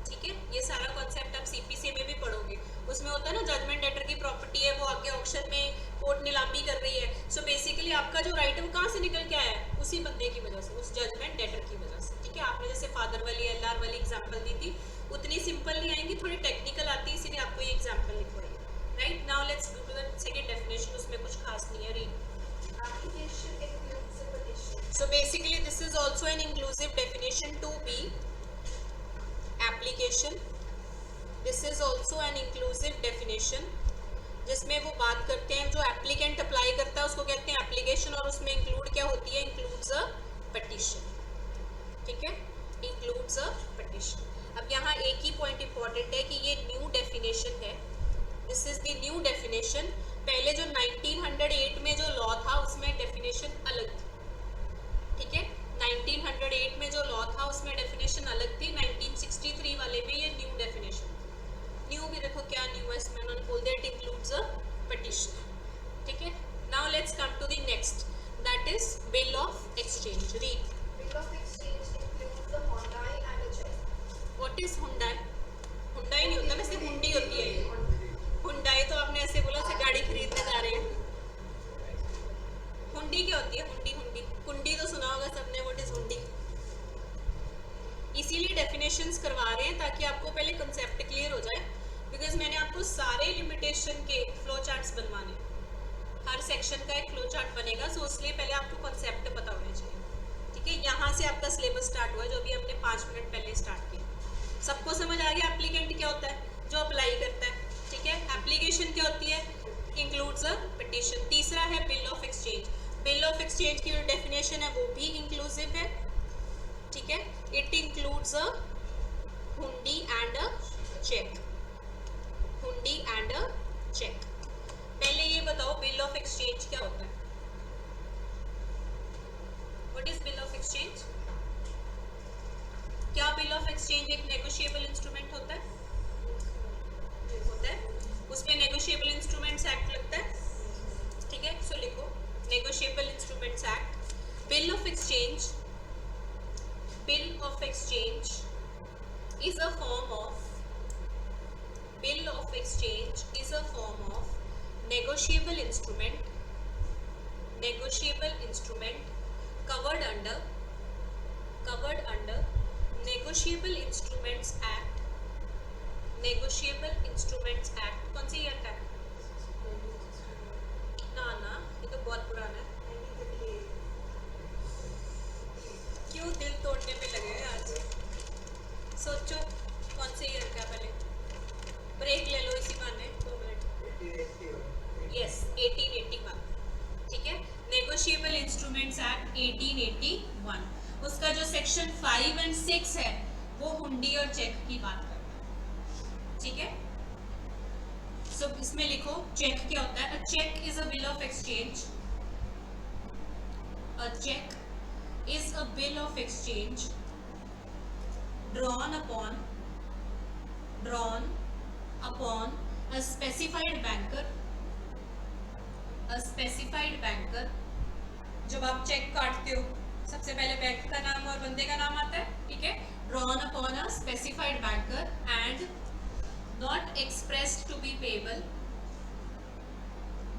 ठीक है, ये सारा कॉन्सेप्ट आप सीपीसी में भी पढ़ोगे. उसमें होता है ना, जजमेंट डेटर की प्रॉपर्टी है, वो आके ऑक्शन में कोर्ट नीलामी कर रही है. सो बेसिकली आपका जो राइट है वो कहाँ से निकल के आया है? उसी बंदे की वजह से, उस जजमेंट डेटर की वजह से. ठीक है, आपने जैसे फादर वाली एलआर वाली एग्जांपल दी थी, उतनी सिंपल नहीं आएंगी, थोड़ी टेक्निकल आती है, इसीलिए आपको ये एग्जांपल लिखवाई है. Right now let's do the second definition. उसमें कुछ खास नहीं है. Read. Application includes a petition. So basically this is also an inclusive definition to be application. This is also an inclusive definition जिसमें वो बात करते हैं जो एप्लीकेंट अप्लाई करता है उसको कहते हैं एप्लीकेशन, और उसमें इंक्लूड क्या होती है? Includes a petition. ठीक है, इंक्लूड्स अ पिटीशन. अब यहाँ एक ही पॉइंट इंपॉर्टेंट है कि ये न्यू डेफिनेशन है. This is the new definition. पहले जो 1908 में जो लॉ था उसमें डेफिनेशन अलग थी. ठीक है, 1908 में जो लॉ था उसमें डेफिनेशन अलग थी. 1963 वाले में ये न्यू डेफिनेशन. न्यू भी देखो क्या न्यू है इसमें, उन्होंने बोल दिया इट इंक्लूड्स अ पिटीशन. ठीक है, now let's come to the next, that is bill of exchange. Read. Bill of exchange includes the Hyundai and a check. What is Hyundai? Hyundai नहीं होता, वैसे हुंडी होती है. हुंडई तो आपने ऐसे बोला से गाड़ी खरीदने जा रहे हैं. हुंडी क्या होती है? हुंडी तो सुना होगा सबने. व्हाट इज हुंडी? इसीलिए डेफिनेशंस करवा रहे हैं ताकि आपको पहले कंसेप्ट क्लियर हो जाए, बिकॉज मैंने आपको सारे लिमिटेशन के फ्लो चार्ट्स बनवाने, हर सेक्शन का एक फ्लो चार्ट बनेगा. सो इसलिए पहले आपको कंसेप्ट पता होने चाहिए. ठीक है, यहाँ से आपका सिलेबस स्टार्ट हुआ है जो भी हमने 5 मिनट पहले स्टार्ट किया. सबको समझ आ गया एप्लीकेंट क्या होता है? जो अप्लाई करता है. ठीक है, एप्लीकेशन क्या होती है? Includes a petition. तीसरा है bill of exchange. Bill of exchange की जो डेफिनेशन है वो भी इंक्लूसिव है. ठीक है, इट इंक्लूड्स अ हुंडी एंड अ चेक. पहले ये बताओ बिल ऑफ एक्सचेंज क्या होता है? What is bill of exchange? क्या बिल ऑफ एक्सचेंज एक नेगोशिएबल इंस्ट्रूमेंट होता है? उसमें नेगोशिएबल इंस्ट्रूमेंट्स एक्ट लगता है, ठीक है। सो लिखो negotiable instruments act. Bill of exchange, bill of exchange is a form of, bill of exchange is a form of negotiable instrument, negotiable instrument covered under negotiable instruments act, negotiable instruments act कौन सी year का है? ना ना ये तो बहुत पुराना है। क्यों दिल तोड़ने में लगे हैं आज? सोचो कौन से ईयर का? पहले ब्रेक ले लो इसी बहाने 2 मिनट। यस 1881, ठीक है। नेगोशिएबल इंस्ट्रूमेंट्स एक्ट 1881, उसका जो सेक्शन 5 और 6 है वो हुंडी और चेक की बात करता है, ठीक है। सो इसमें लिखो चेक क्या होता है। A cheque is a bill of exchange, a cheque is a bill of exchange drawn upon a specified banker, जब आप चेक काटते हो सबसे पहले बैंक का नाम और बंदे का नाम आता है, ठीक है। drawn upon a specified banker and not expressed to be payable,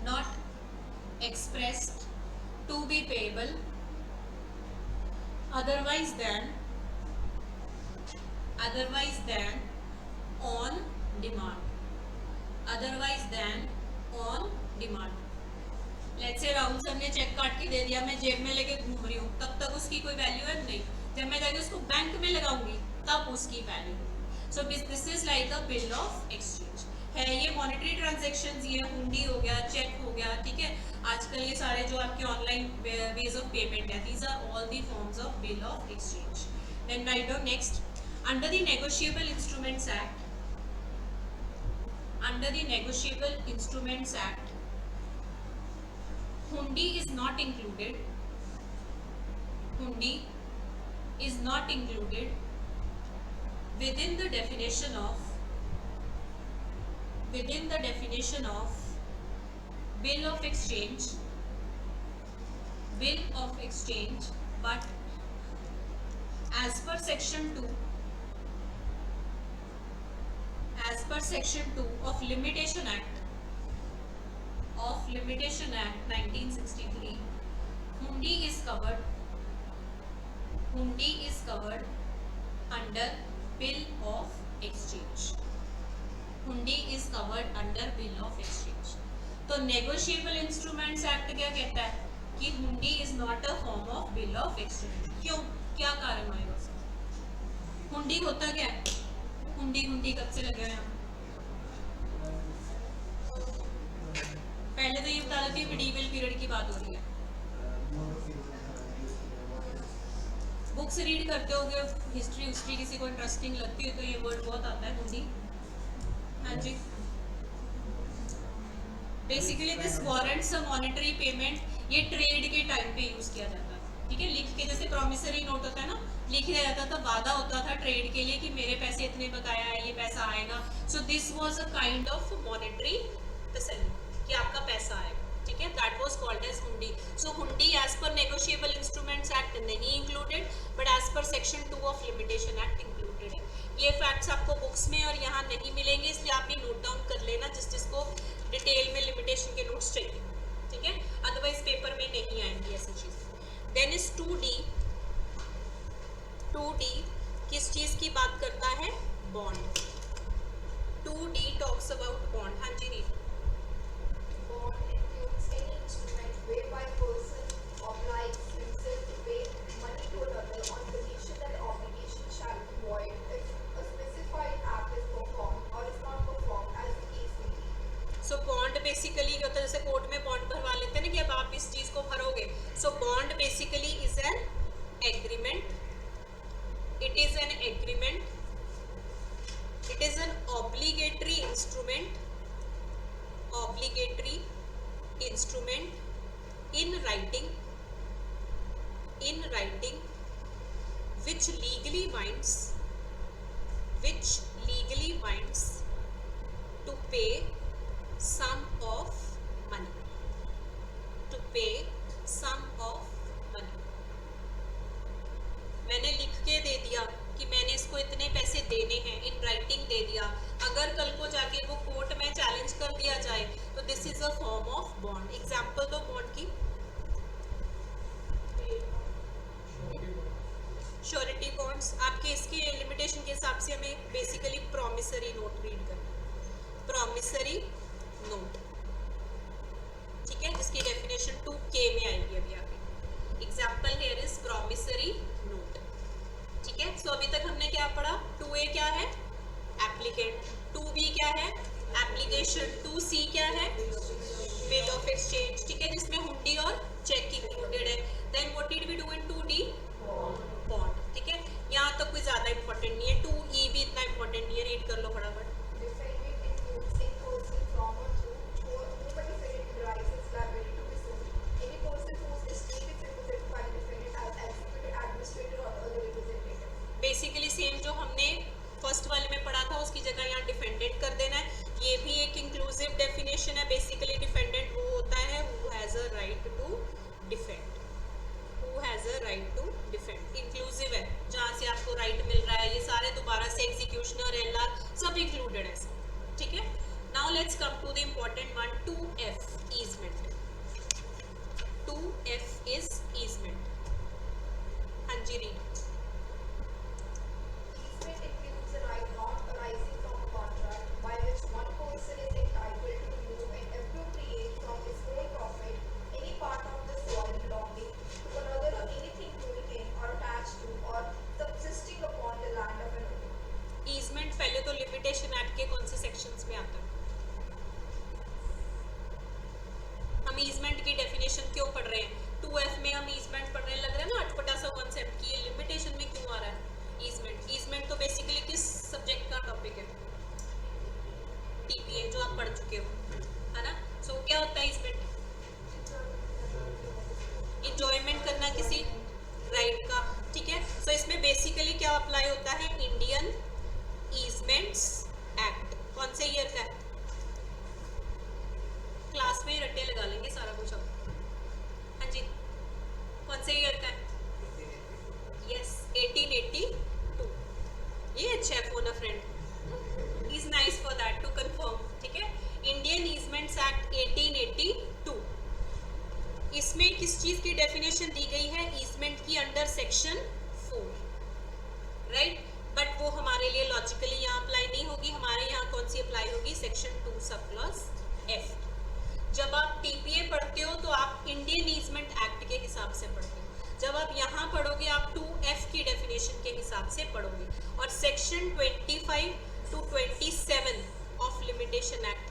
not expressed to be payable otherwise than on demand, otherwise than on demand। Let's say Rahul sir ने चेक काट के दे दिया, मैं जेब में लेके घूम रही हूँ, तब तक उसकी कोई वैल्यू है नहीं। जब मैं जाके उसको बैंक में लगाऊंगी तब उसकी value. So this is like a bill of exchange है। ये मॉनेटरी ट्रांजैक्शंस, ये हुंडी हो गया, चेक हो गया, ठीक है। आजकल ये सारे जो आपके ऑनलाइन वेज ऑफ पेमेंट है, these are all the forms of bill of exchange. Then write down next, under the negotiable instruments act, under the negotiable instruments act, hundi is not included, hundi is not included within the definition of bill of exchange, but as per section 2 of Limitation Act 1963, hundi is covered under bill of exchange, hundi is covered under bill of exchange। तो negotiable instruments act क्या कहता है कि हुंडी is not a form of bill of exchange। क्यों, क्या कारण आएगा उसका? हुंडी होता क्या है? हुंडी कब से लगे हैं? पहले तो ये बता देती है मिडीवल पीरियड की बात हो रही है। बुक्स रीड करते होगे, हिस्ट्री किसी को इंटरेस्टिंग लगती है तो ये वर्ड बहुत आता है हुंडी। हाँ जी, basically this warrants a monetary payment. ये ट्रेड के टाइम पे यूज किया जाता है, ठीक है। लिख के, जैसे प्रॉमिसरी नोट होता है ना, लिख दिया जाता था, वादा होता था ट्रेड के लिए कि मेरे पैसे इतने बकाया है, ये पैसा आएगा। So this was a kind of monetary तसल्ली कि आपका पैसा आएगा, ठीक है। दैट वाज कॉल्ड एज हुंडी। सो hundi as per negotiable instruments act नहीं included, but as per section 2 of limitation act included है। ये फैक्ट्स आपको बुक्स में और यहाँ नहीं मिलेंगे, इसलिए आप ये नोट डाउन कर लेना जिसको डिटेल में लिमिटेशन के नोट्स चाहिए, ठीक है। अदरवाइज पेपर में नहीं आएंगी ऐसी चीज़। Then is 2D। 2D किस चीज़ की बात करता है? Bond. 2D talks about bond. हाँ जी read. Bond includes any instrument whereby person obliges himself to pay money to another on condition that obligation shall be void if a specified act is performed or is not performed as the case may be। So bond basically क्या होता है, जैसे court में bond भरवा लेते हैं ना कि अब आप इस चीज़ को भरोगे। So bond basically is an agreement, it is an agreement, it is an obligatory instrument, obligatory instrument in writing which legally binds to pay sum of money, to pay sum of money. मैंने लिख के दे दिया कि मैंने इसको इतने पैसे देने हैं, इन राइटिंग दे दिया. अगर कल को जाके वो कोर्ट में चैलेंज कर दिया जाए तो this is a form of bond. Example दो बॉन्ड की. Surety bonds. आपके इसके लिमिटेशन के हिसाब से हमें बेसिकली प्रॉमिसरी नोट रीड करना है. प्रॉमिसरी नोट, ठीक है, जिसकी डेफिनेशन 2K में आएगी अभी आगे. Example here is promissory note. ठीक है, सो अभी तक हमने क्या पढ़ा? 2A क्या है? एप्लीकेंट. 2B क्या है? एप्लीकेशन. 2C क्या है? Bill of exchange. ठीक है, जिसमें हुंडी और चेक इंक्लूडेड है. Then what did we do in 2D? Bond. ठीक है, यहाँ तक कोई ज्यादा इंपॉर्टेंट नहीं है. 2E भी इतना इंपॉर्टेंट नहीं है. रीड कर लो फटाफट. Defendant includes enforcing from or through whom a defendant derives liability to be sued. Any person whose estate is represented by the defendant as executive administrator or other representative. Basically same जो हमने first वाले में पढ़ा था उसकी जगह यहाँ defendant कर देना है. ये भी एक इंक्लूसिव डेफिनेशन है. बेसिकली डिफेंडेंट वो होता है who has a right to defend. Who has a right to defend inclusive है, जहाँ से आपको राइट मिल रहा है. ये सारे दोबारा से एग्जीक्यूशनर, एलआर सब इंक्लूडेड है. ठीक है, now let's come to the important one. 2F easement. 2F is easement. हाँ जी, read. Easement includes a right not arising from a contract by which one person is entitled to remove and appropriate from his own profit any part of the soil belonging to another or anything owing him or attached to or subsisting upon the land of another. Easement पहले तो limitation act के कौन से sections में आता है? हम easement की डेफिनेशन क्यों पढ़ रहे हैं? 2F में हम ईजमेंट पढ़ रहे हैं. लग रहा है ना अटपटा सा कॉन्सेप्ट की. ये लिमिटेशन में क्यों आ रहा है ईजमेंट? ईजमेंट तो बेसिकली किस सब्जेक्ट का टॉपिक है? TPA, जो आप पढ़ चुके हो, है ना. सो क्या होता है ईजमेंट? इंजॉयमेंट करना किसी राइट का. ठीक है, सो इसमें बेसिकली क्या अप्लाई होता है? Indian easements act. कौन से ईयर का है? क्लास में ही रट्टे लगा लेंगे सारा कुछ अब. हाँ जी, कौन से ईयर का है? यस, 1882. ये अच्छा है, phone a friend is nice for that to confirm. ठीक है, इंडियन ईजमेंट्स एक्ट 1882. इसमें किस चीज की डेफिनेशन दी गई है? ईजमेंट की अंडर सेक्शन 4, राइट. बट वो हमारे लिए लॉजिकली यहाँ अप्लाई नहीं होगी. हमारे यहाँ कौन सी अप्लाई होगी? Section 2 sub clause F. जब आप TPA पढ़ते हो तो आप इंडियन ईजमेंट एक्ट के हिसाब से पढ़ते हो. जब आप यहाँ पढ़ोगे आप 2F की डेफिनेशन के हिसाब से पढ़ोगे. और section 25 to 27 of limitation act,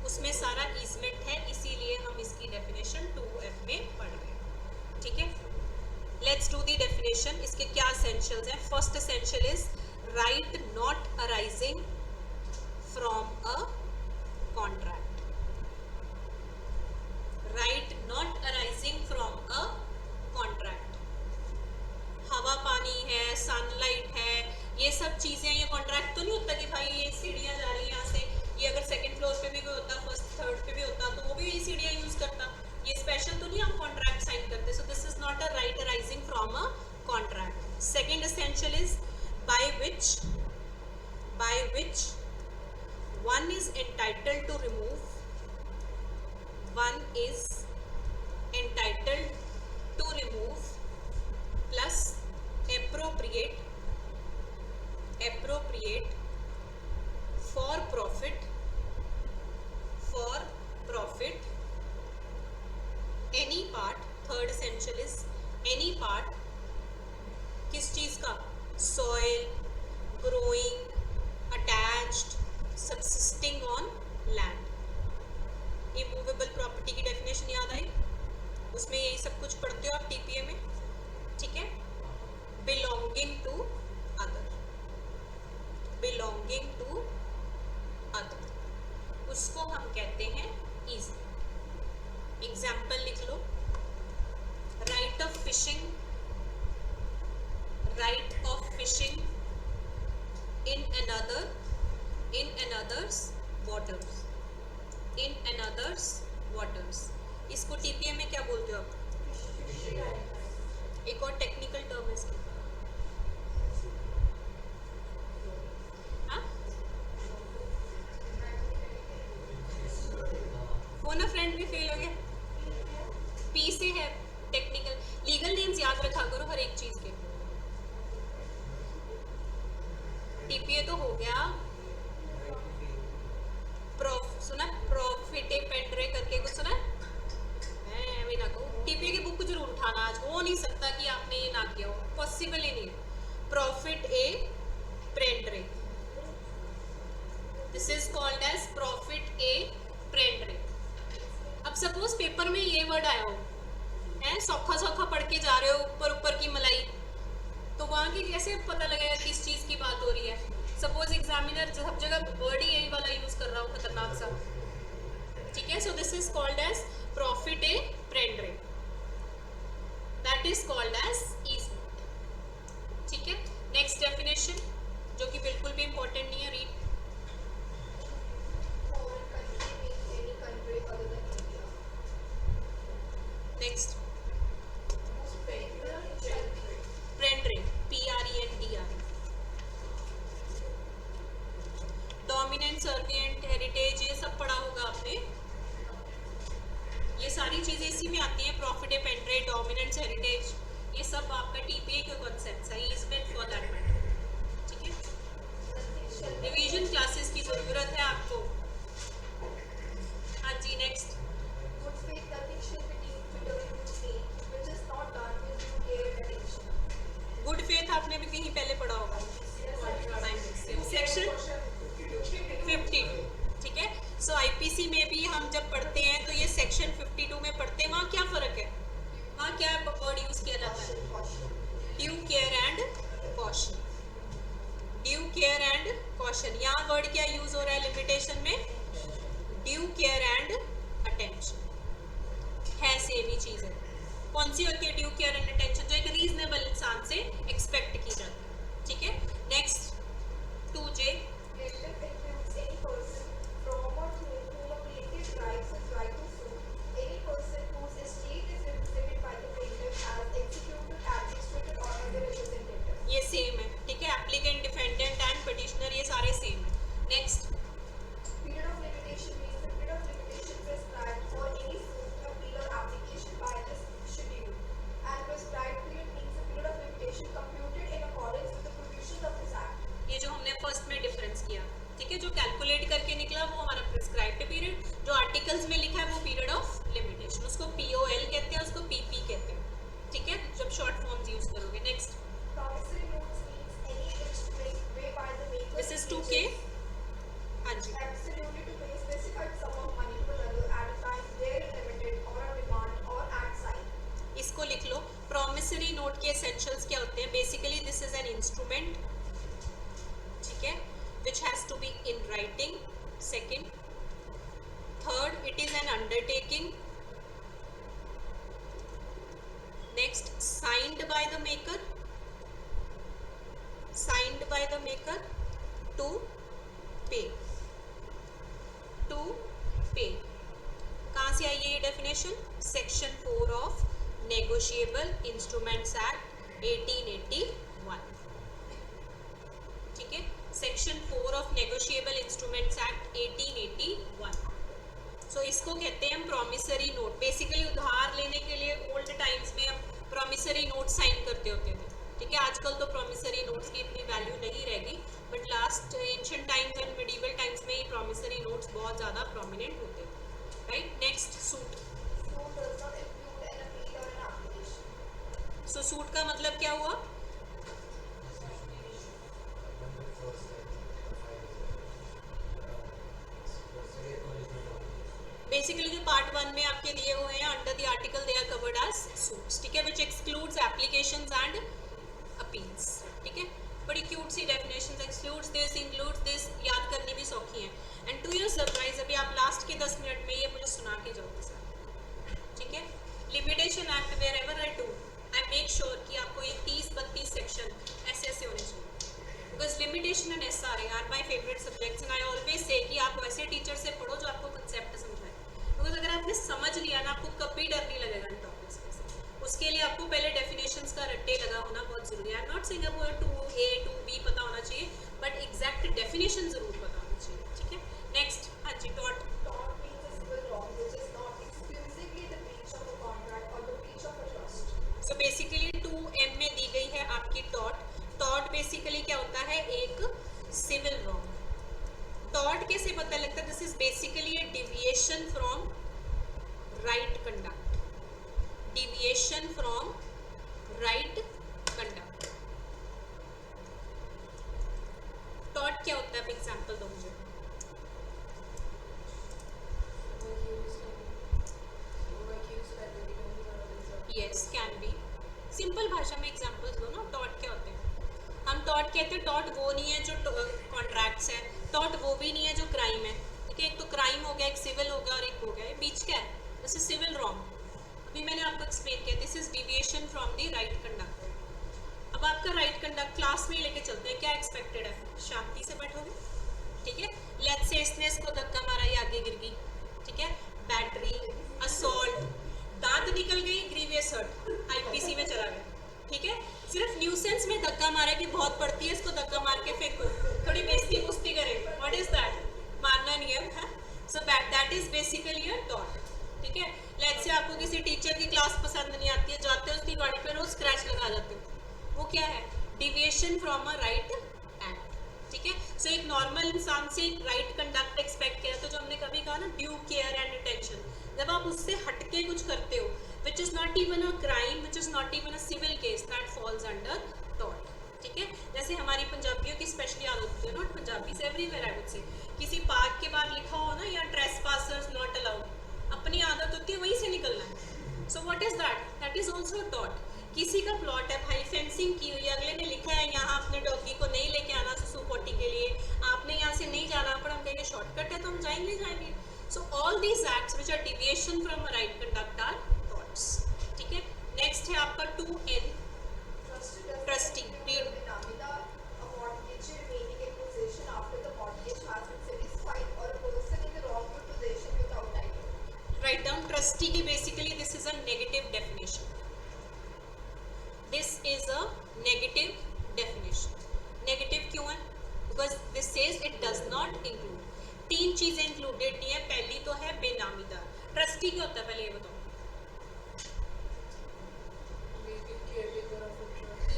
उसमें सारा ईजमेंट है. इसीलिए हम इसकी डेफिनेशन 2F में पढ़ रहे हैं. ठीक है, लेट्स डू द डेफिनेशन. इसके क्या एसेंशियल्स हैं? First essential is right not arising from a contract. Right not arising from a contract. हवा पानी है, सनलाइट है, ये सब चीजें. ये कॉन्ट्रैक्ट तो नहीं होता कि भाई ये सीढ़ियाँ जा रही हैं यहाँ से. ये अगर सेकंड फ्लोर पे भी कोई होता, फर्स्ट थर्ड पे भी होता, तो वो भी यही सीढ़ियाँ यूज करता. ये स्पेशल तो नहीं हम कॉन्ट्रैक्ट साइन करते. सो this is not a right arising from a contract. Second essential is by which one is entitled to remove, one is entitled to remove plus appropriate for profit any part. third essential is any part. किस चीज का? soil, growing, attached, subsisting on land. immovable property की definition याद आई? उसमें यही सब कुछ पढ़ते हो आप TPA में. ठीक है, belonging to other, belonging to other, उसको हम कहते हैं easement. एग्जाम्पल लिख लो. right of fishing in another's waters. In हर एक चीज के। टीपीए तो हो गया। सुना प्रॉफिट पेंड्रे करके कुछ सुना? मैं भी ना कहूँ। टीपीए की बुक जरूर उठाना, आज हो नहीं सकता कि आपने ये ना किया हो, पॉसिबल ही नहीं है। Profit a prendre, this is called as profit a prendre. अब सपोज पेपर में ये वर्ड आया हो, है सौखा सौखा पढ़ के जा रहे हो, ऊपर ऊपर की मलाई, तो वहाँ की कैसे पता लगेगा किस चीज की बात हो रही है? सपोज एग्जामिनर सब जगह वर्ड ही यही वाला यूज कर रहा हूँ खतरनाक सा, ठीक है। So this is called as profit a prendre, that is called as easy, ठीक है। नेक्स्ट डेफिनेशन जो कि बिल्कुल भी इंपॉर्टेंट नहीं है, read. Foreign country means any country other than India. Next Country. पेंड्रे, PRENDRE। Dominant, servient, heritage, ये सब पढ़ा होगा आपने। ये सारी चीजें इसी में आती हैं, प्रॉफिट ए पेंड्रे, डोमिनेंट, हेरिटेज, ये सब आपका टीपीए के कॉन्सेप्ट्स है, is meant for that matter, ठीक है। Nothing shall be revision classes की जरूरत है आपको। हाँ जी, next. good faith. Nothing shall be deemed to be good faith, which is not done with due care and attention. Good faith आपने भी कहीं पहले पढ़ा होगा, सेक्शन 52, ठीक है। सो आईपीसी में भी हम जब पढ़ते हैं तो ये सेक्शन 52 में पढ़ते हैं। वहाँ क्या फर्क है? वहाँ क्या वर्ड यूज किया जाता है? Due care and caution, due care and caution. यहाँ वर्ड क्या यूज हो रहा है लिमिटेशन में? ड्यू केयर एंड अटेंशन, है सेम ही चीज है। कौन सी होती है ड्यू केयर एंड अटेंशन? जो एक रीजनेबल इंसान से एक्सपेक्ट की जाती है, ठीक है। Next 2J। Relative includes any person from or through whom a plaintiff derives his right to sue, any person whose estate is represented by the plaintiff as executor, administrator or other representative. ये same है, ठीक है। Applicant, defendant and petitioner, ये सारे same है। Next Period of limitation means the period of limitation prescribed for any suit, appeal or application by this schedule. And prescribed period means the period of limitation computed in accordance with the provisions of this act. ये जो हमने first में difference किया, ठीक है, जो calculate करके निकला वो हमारा प्रिस्क्राइब्ड पीरियड, जो आर्टिकल्स में लिखा है वो पीरियड ऑफ लिमिटेशन, उसको POL कहते हैं, उसको PP कहते हैं, ठीक है, जब शॉर्ट फॉर्म्स यूज करोगे। Next Promissory notes means any instrument whereby the maker this is 2K। हाँ जी, absolutely to pay a specified sum of money to another at a time therein limited or on demand or at sign. इसको लिख लो। Promissory note के essentials क्या होते हैं? Basically this is an instrument, ठीक है, which has to be in writing. Second, third, it is an undertaking. Next, signed by the maker, signed by the maker to pay, to pay. कहाँ से आई है ये definition? Section 4 of negotiable instruments act 1881, ठीक है। Section 4 of negotiable instruments act 1881। So इसको कहते हैं हम प्रॉमिसरी नोट। बेसिकली उधार लेने के लिए ओल्ड टाइम्स में हम प्रॉमिसरी नोट साइन करते होते थे, ठीक है। आजकल तो प्रॉमिसरी नोट्स की इतनी वैल्यू नहीं रहेगी, but last ancient times and medieval times में ये प्रॉमिसरी नोट्स बहुत ज़्यादा प्रोमिनेंट होते थे, right. Next, suit. Suit does not include an appeal or an application. So suit का मतलब क्या हुआ? बेसिकली जो पार्ट 1 में आपके दिए हुए हैं under the article they are covered as suits, ठीक है, which excludes applications and appeals, ठीक है। बड़ी क्यूट सी definitions, excludes this, includes this, याद करनी भी सौखी हैं। एंड टू योर सरप्राइज अभी आप लास्ट के 10 मिनट में ये मुझे सुना के जाओगे सर, ठीक है। Limitation act wherever I do I make sure कि आपको ये 30-32 सेक्शन ऐसे ऐसे होने चाहिए, because limitation and SRA are my favourite subjects and I always say कि आप वैसे टीचर से पढ़ो जो आपको कंसेप्ट समझाए, बिकॉज अगर आपने समझ लिया ना आपको कभी डर नहीं लगेगा इन टॉपिक्स में से। उसके लिए आपको पहले डेफिनेशंस का रट्टे लगा होना बहुत जरूरी है। आई एम नॉट सेइंग आपको 2A 2B पता होना चाहिए, बट एग्जैक्ट डेफिनेशन जरूर पता होना चाहिए, ठीक है। नेक्स्ट, हाँ जी, taught. Tort means a civil wrong which is not exclusively the breach of a contract or the breach of a एक सिविल रॉन्ग। टॉर्ट कैसे पता लगता है? This is basically A deviation from right conduct, deviation from right conduct. Tort क्या होता है? आप example दो मुझे। Yes, can be. सिंपल भाषा में एग्जांपल्स दो ना, टॉर्ट क्या होते हैं? हम टॉर्ट कहते हैं, टॉर्ट वो नहीं है जो कॉन्ट्रैक्ट्स है, टॉर्ट वो भी नहीं है जो क्राइम है। ठीक है, एक तो क्राइम हो गया, एक सिविल हो गया और एक हो गया ये बीच क्या है? This is civil wrong. अभी मैंने आपको एक्सप्लेन किया, this is deviation from the right conduct. अब आपका राइट कंडक्ट क्लास में लेके चलते हैं, क्या एक्सपेक्टेड है? शांति से बैठोगे, ठीक है। लेट्स से इसने इसको धक्का मारा, ये आगे गिर गई, ठीक है। बैटरी, असॉल्ट, दांत निकल गई, ग्रीवियस हर्ट, आईपीसी में चला गया, ठीक है। सिर्फ न्यूसेंस में धक्का मारा कि बहुत पड़ती है, इसको धक्का मार के फेंको, थोड़ी बेइज्जती कुश्ती करें, व्हाट इज दैट? मारना नहीं है, so that is basically a tort, ठीक है। लेट्स से आपको किसी टीचर की क्लास पसंद नहीं आती है, जाते हो उसकी गाड़ी पे रोज स्क्रैच लगा जाते हो, वो क्या है? Deviation from a right act, ठीक है। सो एक नॉर्मल इंसान से राइट कंडक्ट एक्सपेक्ट किया, तो जो हमने कभी कहा ना, ड्यू केयर एंड अटेंशन, जब आप उससे हटके कुछ करते हो which is not even a crime, which is not even a civil case, that falls under tort, ठीक है। जैसे हमारी पंजाबियों की स्पेशली आदत होती है, नॉट पंजाबी से एवरीवेयर आई वुड से, किसी पार्क के बाहर लिखा हो ना, या ट्रेसपासर्स नॉट अलाउड, अपनी आदत होती है वहीं से निकलना है। So what is that? That is also tort. किसी का प्लॉट है भाई, फेंसिंग की हुई, अगले ने लिखा है यहाँ अपने डॉगी को नहीं लेके आना सुसु पोटी के लिए, आपने यहाँ से नहीं जाना, पर हम कहेंगे शॉर्टकट है तो हम जाएंगे। So all these acts which are deviation from a right conduct are torts, ठीक है। नेक्स्ट है आपका 2N, trustee. Write down trustee की basically this is a negative definition. This is a negative definition. Negative क्यों है? Because this says it does not include. तीन चीजें included नहीं है। पहली तो है बेनामीदार। ट्रस्टी क्या होता है पहले ये बताओ।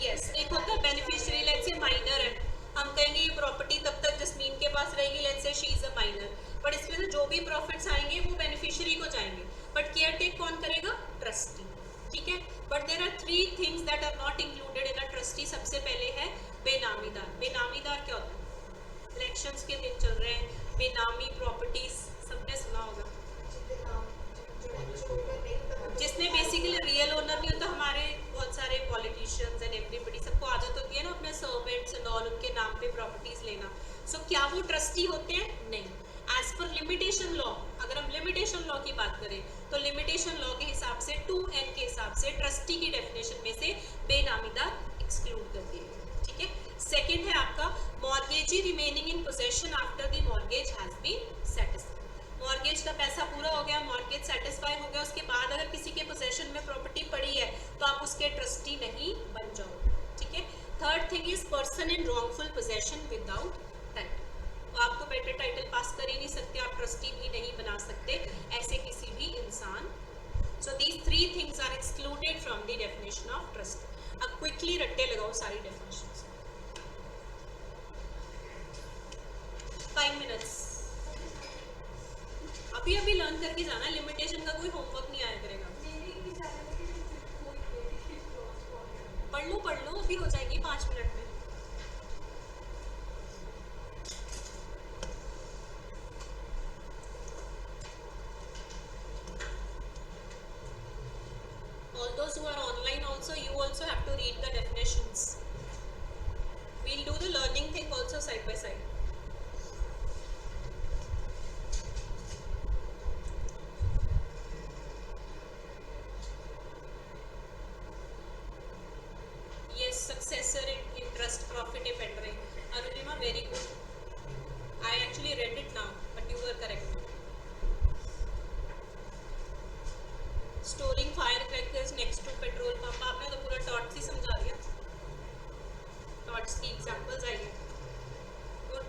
Yes, एक होता है बेनिफिशियरी, लेट्स से माइनर है, हम कहेंगे ये प्रॉपर्टी तब तक जस्मीन के पास रहेगी, let's say she is a minor, but इसमें से जो भी प्रॉफिट्स आएंगे वो बेनिफिशियरी को जाएंगे, बट केयर टेक कौन करेगा? ट्रस्टी, ठीक है। But there are 3 things that are not included in a trustee. सबसे पहले है बेनामीदार। बेनामीदार क्या होता है? इलेक्शंस के दिन चल रहे हैं, बेनामी प्रॉपर्टीज सबने सुना होगा, जिसमें बेसिकली रियल ओनर नहीं होता। हमारे बहुत सारे पॉलिटिशियंस एंड एवरीबॉडी, सबको आदत होती है ना अपने सर्वेंट्स एंड ऑल उनके नाम पे प्रॉपर्टीज लेना। सो क्या वो ट्रस्टी होते हैं? नहीं। एज पर लिमिटेशन लॉ, अगर हम लिमिटेशन लॉ की बात करें तो लिमिटेशन लॉ के हिसाब से 2N के हिसाब से ट्रस्टी की डेफिनेशन में से बेनामीदार एक्सक्लूड कर दिए गए, ठीक है। सेकेंड है आपका mortgagee remaining in possession after the mortgage has been satisfied. Mortgage का पैसा पूरा हो गया, मॉर्गेज सेटिस्फाई हो गया, उसके बाद अगर किसी के पोजेशन में प्रॉपर्टी पड़ी है तो आप उसके ट्रस्टी नहीं बन जाओ, ठीक है। Third thing is person in wrongful possession without title. आप तो बेटर टाइटल पास कर ही नहीं सकते, आप ट्रस्टी भी नहीं बना सकते ऐसे किसी भी इंसान। So these 3 things are excluded from the definition of trust. अब क्विकली रट्टे लगाओ सारी डेफिनेशंस, 5 मिनट्स। अभी अभी लर्न करके जाना, लिमिटेशन का कोई होमवर्क नहीं आया करेगा। पढ़ लो अभी हो जाएगी 5 मिनट में। All those who are online also, you also have to read the definitions. We'll do the learning thing also side by side. Successor in interest profit dependent. Arunima, very good. I actually read it now, but you were correct. Storing firecrackers next to petrol pump. आपने तो पूरा torts ही समझा दिया, torts की examples आई है। Good.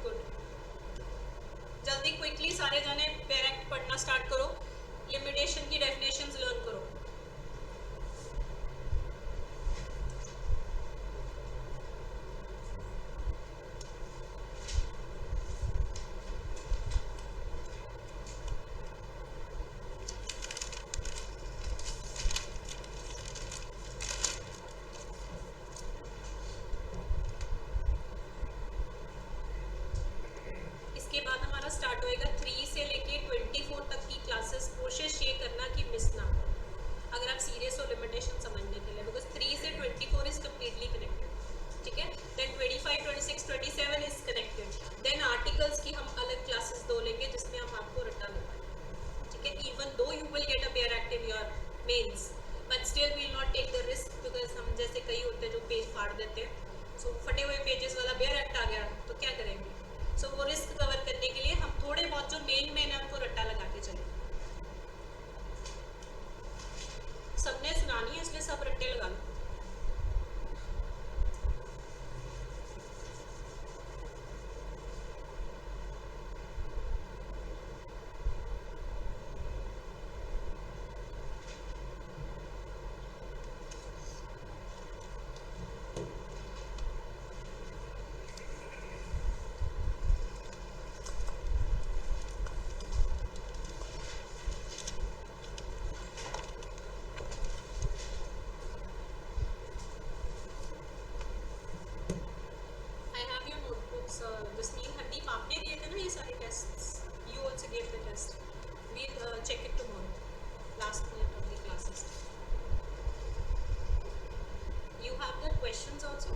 questions also?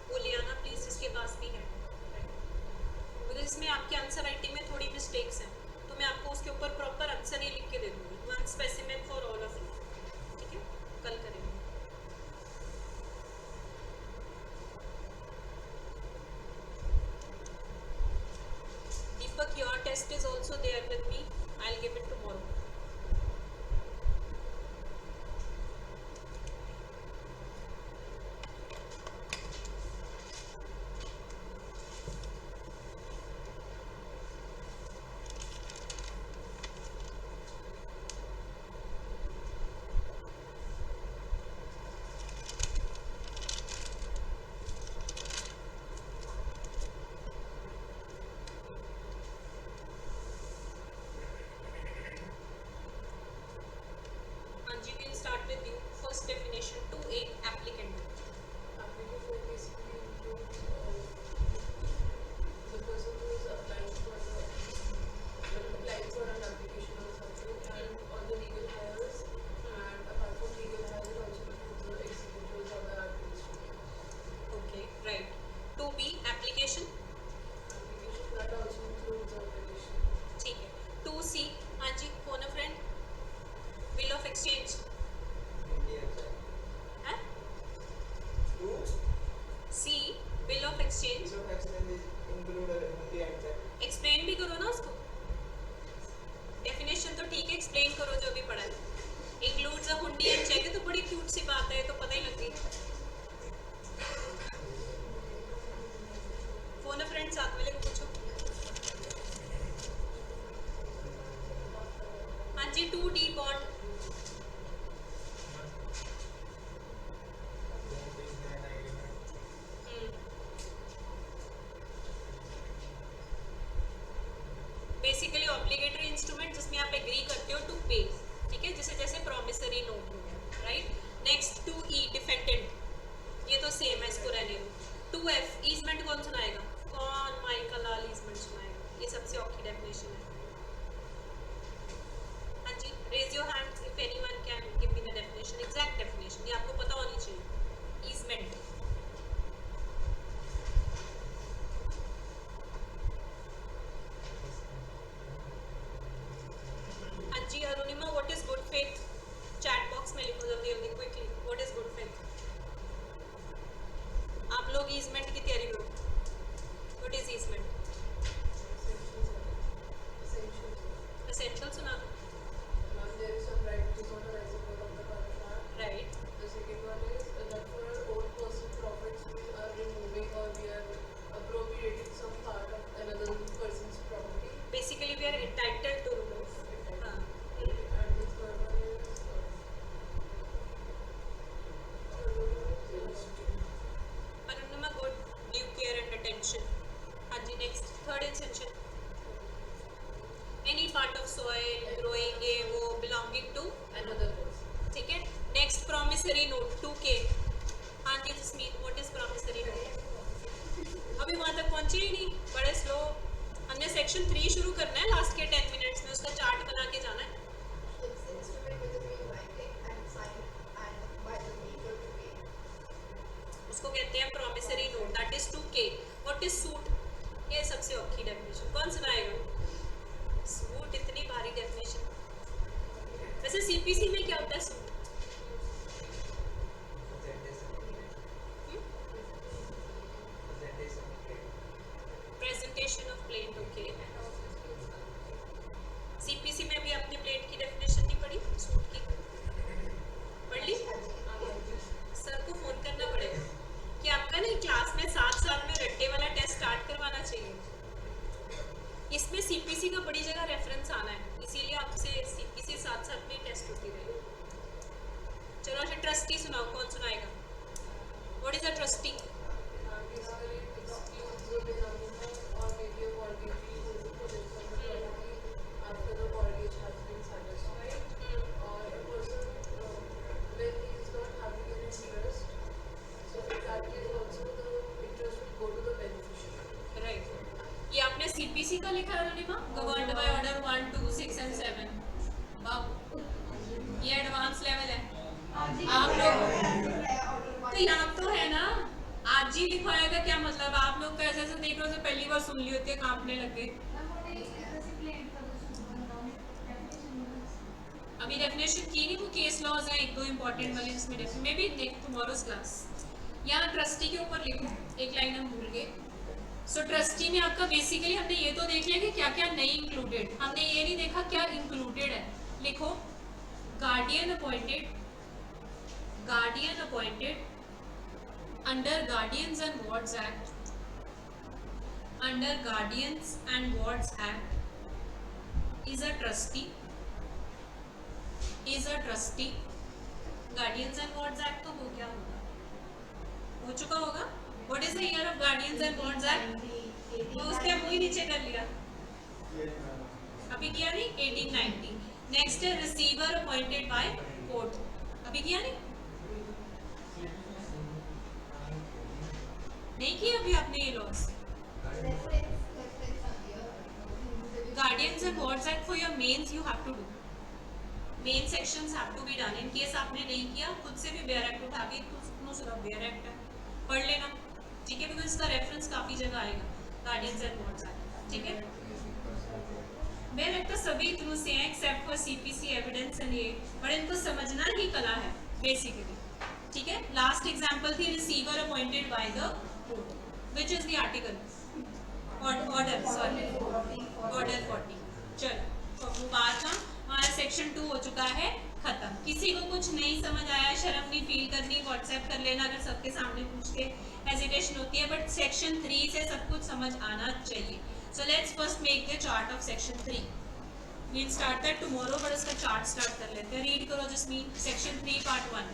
Uliana, please, जिसके पास भी है, because इसमें आपके आंसर राइटिंग में थोड़ी मिस्टेक्स हैं, तो मैं आपको उसके ऊपर प्रॉपर आंसर ही लिख के दे दूँगी. One specimen for all of you. ठीक है, कल करेंगे. Deepak, your test is also there with me. I'll give it tomorrow. Anji, we'll start with you. First definition, 2A, applicant. Application basically includes the person who is applying for an application or something, and all the legal hires, and apart from legal hires, it also includes the executives or the administrators. Okay, right. 2B, application. Application that also includes organization. ठीक है. 2C, Anji, phone a friend. Bill of exchange. हैं? C, bill of exchange. Explain भी करो ना उसको. Definition तो ठीक है, explain करो जो भी पढ़ा है. Includes a हुंडी and check है तो बड़ी क्यूट सी बात है, तो पता ही लग गई. फोन अ फ्रेंड साथ में लेके पूछो. हाँ जी, 2D bond. Basically obligatory instrument जिसमें आप एग्री करते हो टू पे. ठीक है, जिसे जैसे प्रॉमिसरी नोट हो गया. राइट. Next 2E, defendant. ये तो सेम है, इसको रहने दो. 2F, ईजमेंट कौन सुनाएगा? कौन? माइकल लाल ईजमेंट सुनाएगा. ये सबसे औखी डेफिनेशन है. हाँ जी, raise your hand if anyone can give me the definition, exact definition. ये आपको पता होनी चाहिए. ईजमेंट. हाँ जी, Arunima, what is good faith? Chat box में लिखो जल्दी जल्दी, quickly. What is good faith? आप लोग ईजमेंट की तैयारी करो. What is easement? एसेंशियल सुना दो. There is some right to authorize the code of the contract. Right. The second one is that for our own personal profits, we are removing or we are appropriating some part of another person's property. Basically we are entitled to remove. हाँ. And the third one is Arunima, good. Give care and attention. हाँ जी, next third essential. Any part of soil growing, ये वो belonging to. another person. ठीक है. Next promissory note, 2K. हाँ जी Jasmeet, what is promissory note? अभी वहाँ तक पहुँचे ही नहीं, बड़े स्लो. हमने सेक्शन 3 शुरू करना है लास्ट के 10 मिनट्स में, उसका चार्ट बना के जाना है. It's instrument with a green writing and signed and by the people to pay. उसको कहते हैं promissory note, that is 2K. What is suit? ये सबसे औखी डेफिनेशन. कौन सुनाएगा? सूट इतनी भारी डेफिनेशन. वैसे सीपीसी में क्या होता है suit? Presentation of plate. Okay. CPC में भी आपने प्लेट की डेफिनेशन नहीं पढ़ी, सूट की पढ़ ली? सर को फोन करना पड़ेगा कि आपका ना क्लास में साथ में रट्टे वाला टेस्ट स्टार्ट करवाना चाहिए. इसमें सीपीसी का बड़ी जगह रेफरेंस आना है, इसीलिए आपसे सीपीसी साथ में टेस्ट होती रहेगी. चलो अच्छा, ट्रस्टी सुनाओ. कौन सुनाएगा? What is a trustee? Basically, it excludes the belonging or maybe a mortgagee who is in possession of the property after the mortgage has been satisfied, or a person when he is not having an interest. So in that case also the interest will go to the beneficiary. Right. ये आपने CPC का लिखा है Arunima, governed by order 1, 2, 6 and 7. वाह, ये advance level है. आप लोग तो याद तो है ना? जी लिखवाया का क्या मतलब? आप लोग कैसे ऐसे देख रहे हो, पहली बार सुन ली होती है, कांपने लग गए। अभी डेफिनेशन की नहीं, वो केस लॉज हैं एक दो इंपॉर्टेंट वाले जिसमें डेफिनेशन में भी देख टुमारोज क्लास। यहाँ ट्रस्टी के ऊपर लिखो, एक लाइन हम भूल गए। सो ट्रस्टी में आपका बेसिकली हमने ये तो देख लिया कि क्या क्या नहीं इंक्लूडेड, हमने ये नहीं देखा क्या इंक्लूडेड है। लिखो guardian appointed under guardians and wards act, under guardians and wards act is a trustee, guardians and wards act तो हो क्या होगा, हो चुका होगा। What is the year of guardians and wards act? तो उसके मुंह नीचे कर लिया, अभी किया नहीं, 1890। नेक्स्ट है रिसीवर अपॉइंटेड बाय कोर्ट, अभी किया नहीं किया अभी आपने ये laws. Guardians and wards act for your mains you have to do, main sections have to be done. In case आपने नहीं किया, खुद से भी बेयर एक्ट उठा के बेयर एक्ट है पढ़ लेना, ठीक है, बिकॉज इसका रेफरेंस काफी जगह आएगा, गार्डियंस एंड वार्ड्स एक्ट, ठीक है। बेयर एक्ट तो सभी थ्रू से हैं except for CPC evidence and ये, पर इनको समझना ही कला है बेसिकली, ठीक है। लास्ट एग्जांपल थी receiver appointed by the court, which is the article order 40। चलो मुबारक, हमारा सेक्शन 2 हो चुका है खत्म। किसी को कुछ नहीं समझ आया, शर्म नहीं फील करनी, व्हाट्सएप कर लेना अगर सबके सामने पूछ के हेजिटेशन होती है, बट सेक्शन 3 से सब कुछ समझ आना चाहिए। So let's first make the chart of section 3। We'll start that tomorrow, but इसका चार्ट स्टार्ट कर लेते हैं। रीड करो Jasmine, section 3 part 1।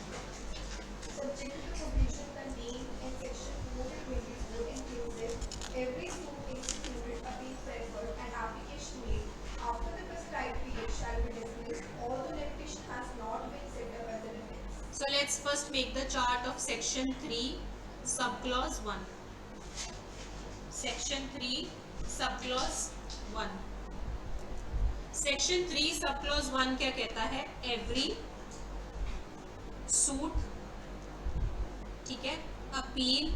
Subject to provision contained in section 424 inclusive, every suit instituted, appeal preferred, and application made after the prescribed period shall be dismissed, although limitation has not been set up as a defense. So let's first make the chart of section 3 subclause 1. Section 3 subclause 1. Section 3 subclause 1 क्या कहता है? Every suit, ठीक है, appeal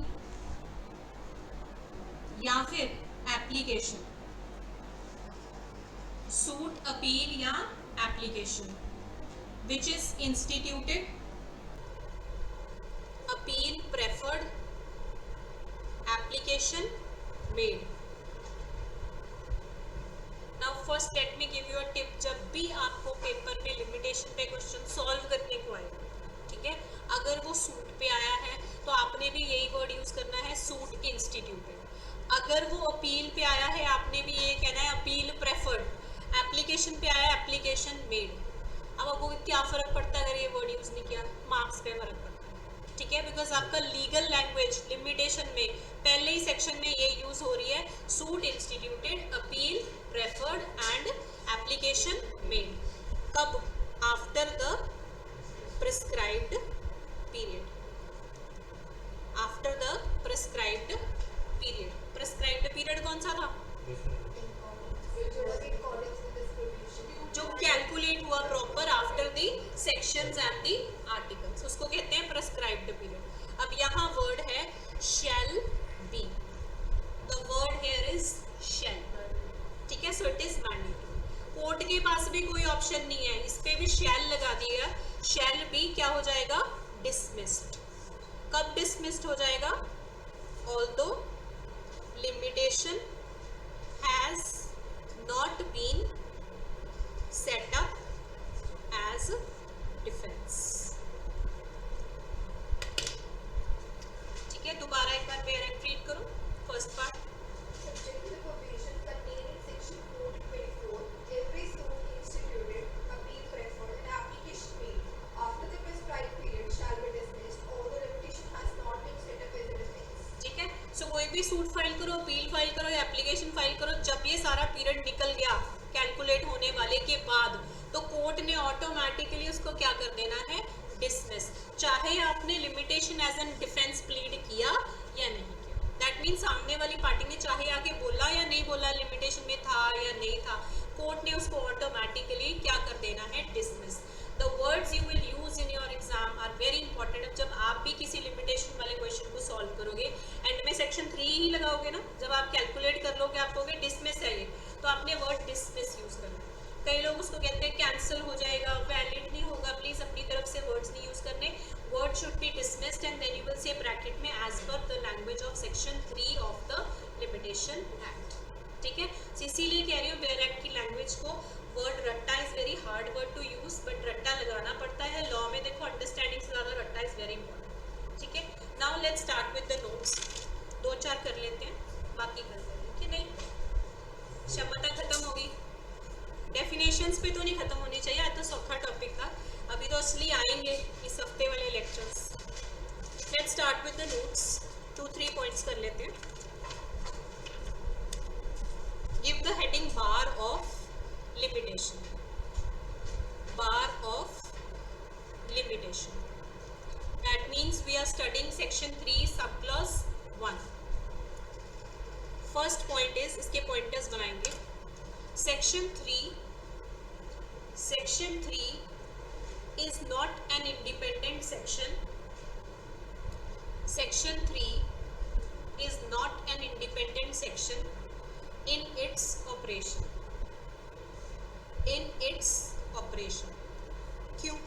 या फिर application, suit appeal या application which is instituted, appeal preferred, application made. Now first let me give you a tip, जब भी आपको पेपर में लिमिटेशन पे क्वेश्चन सॉल्व करने को आए, ठीक है, अगर वो सूट पे आया है तो आपने भी यही वर्ड यूज करना है, सूट इंस्टीट्यूटेड। अगर वो अपील पे आया है आपने भी ये कहना है अपील प्रेफर्ड। एप्लीकेशन पे आया एप्लीकेशन मेड। अब आपको क्या फ़र्क पड़ता है अगर ये वर्ड यूज़ नहीं किया? मार्क्स पे फ़र्क पड़ता है, ठीक है, बिकॉज आपका लीगल लैंग्वेज लिमिटेशन में पहले ही सेक्शन में ये यूज़ हो रही है, suit instituted, appeal preferred and application made. कब? After the prescribed period, after the prescribed period. prescribed period कौन सा था? जो कैलकुलेट हुआ proper after the sections and the articles, उसको कहते हैं prescribed period। अब यहाँ वर्ड है shall be, the word here is shall, ठीक है, so it is mandatory। Court के पास भी कोई ऑप्शन नहीं है, इस पे भी शैल लगा दिया, शैल भी क्या हो जाएगा? डिसमिस्ड। कब डिसमिस्ड हो जाएगा? Although limitation has not been set up as defence, ठीक है। दोबारा एक बार पेयर रीड करो, first part. Subject to the provision contained in section 424, every suit instituted, appeal preferred, and application made after the prescribed period shall be dismissed, although limitation has not been set up as a defense. ठीक है, सो कोई भी suit file करो, appeal file करो या application file करो, जब ये सारा पीरियड निकल गया कैलकुलेट होने वाले के बाद, तो कोर्ट ने ऑटोमेटिकली उसको क्या कर देना है? डिसमिस, चाहे आपने limitation as an defence plead किया या नहीं किया। दैट मीन्स सामने वाली पार्टी ने चाहे आके बोला या नहीं बोला, लिमिटेशन में था या नहीं था, कोर्ट ने उसको ऑटोमेटिकली क्या कर देना है? Dismiss. The words you will use in your exam are very important. अब जब आप भी किसी लिमिटेशन वाले क्वेश्चन को सॉल्व करोगे, should be dismissed and then you will say bracket में as per the language of section 3 of the limitation act. ठीक है, इसीलिए कह रही हूँ बेयर एक्ट की लैंग्वेज को वर्ड रट्टा is very hard word to use, but रट्टा लगाना पड़ता है लॉ में. देखो अंडरस्टैंडिंग से ज़्यादा रट्टा इज वेरी इंपॉर्टेंट. ठीक है, now let's start with the notes. 2-4 कर लेते हैं, बाकी कर लेते हैं कि नहीं. क्षमता खत्म होगी, डेफिनेशंस पे तो नहीं खत्म होनी चाहिए, आज तो सौखा टॉपिक था. अभी तो असली आएंगे इस हफ्ते वाले lectures. Let's start with the notes. 2-3 points कर लेते हैं. Give the heading bar of limitation. Bar of limitation. That means we are studying section 3 subclause 1. First point is, इसके pointers बनाएंगे. Section 3 is not an independent section. Section 3 is not an independent section in its operation. क्यों?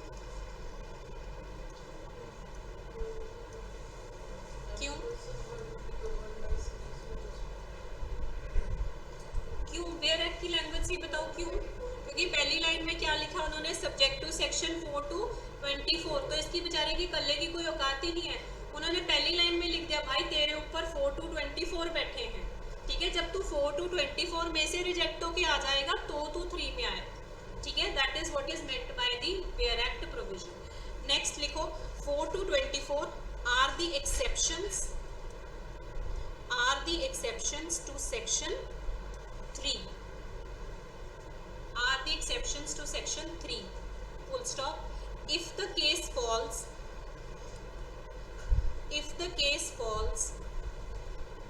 Bear act की language से बताओ क्यों? क्योंकि पहली line में क्या लिखा उन्होंने, सब्जेक्ट टू सेक्शन 4 to 24. तो इसकी बेचारे की कल्ले की कोई औकात ही नहीं है. उन्होंने पहली लाइन में लिख दिया भाई तेरे ऊपर 4 to 24 बैठे हैं. ठीक है, जब तू 4 to 24 में से रिजेक्ट होके आ जाएगा तो तू 3 में आए. ठीक है, that is what is meant by the bare act provision. Next लिखो 4 to 24 are the exceptions to section 3. Are the exceptions to section 3. Full stop. If the case falls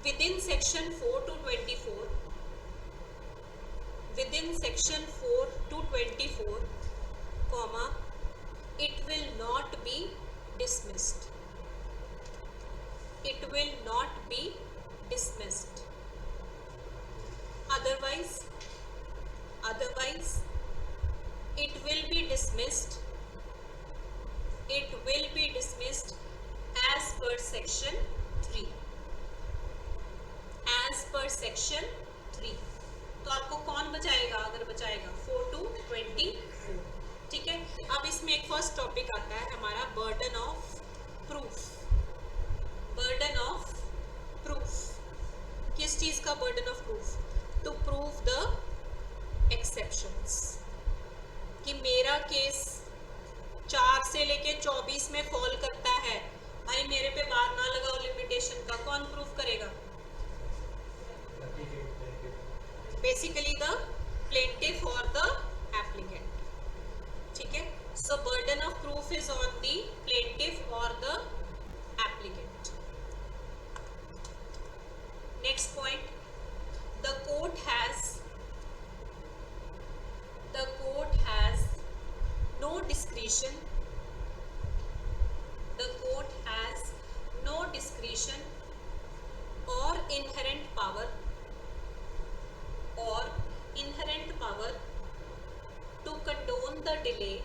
within section 4 to 24, comma, it will not be dismissed. Otherwise it will be dismissed as per section 3. तो आपको कौन बचाएगा अगर बचाएगा? 4 to 24. ठीक है, अब इसमें एक फर्स्ट टॉपिक आता है हमारा बर्डन ऑफ प्रूफ. किस चीज का burden of proof? To prove the exceptions. कि मेरा केस 4 से लेके 24 में फॉल करता है, भाई मेरे पे बार ना लगाओ लिमिटेशन का. कौन प्रूफ करेगा? बेसिकली द प्लेंटिफ और द एप्लीकेंट. ठीक है, so burden of proof is on the plaintiff और the applicant. Next point, the court has no discretion. or inherent power to condone the delay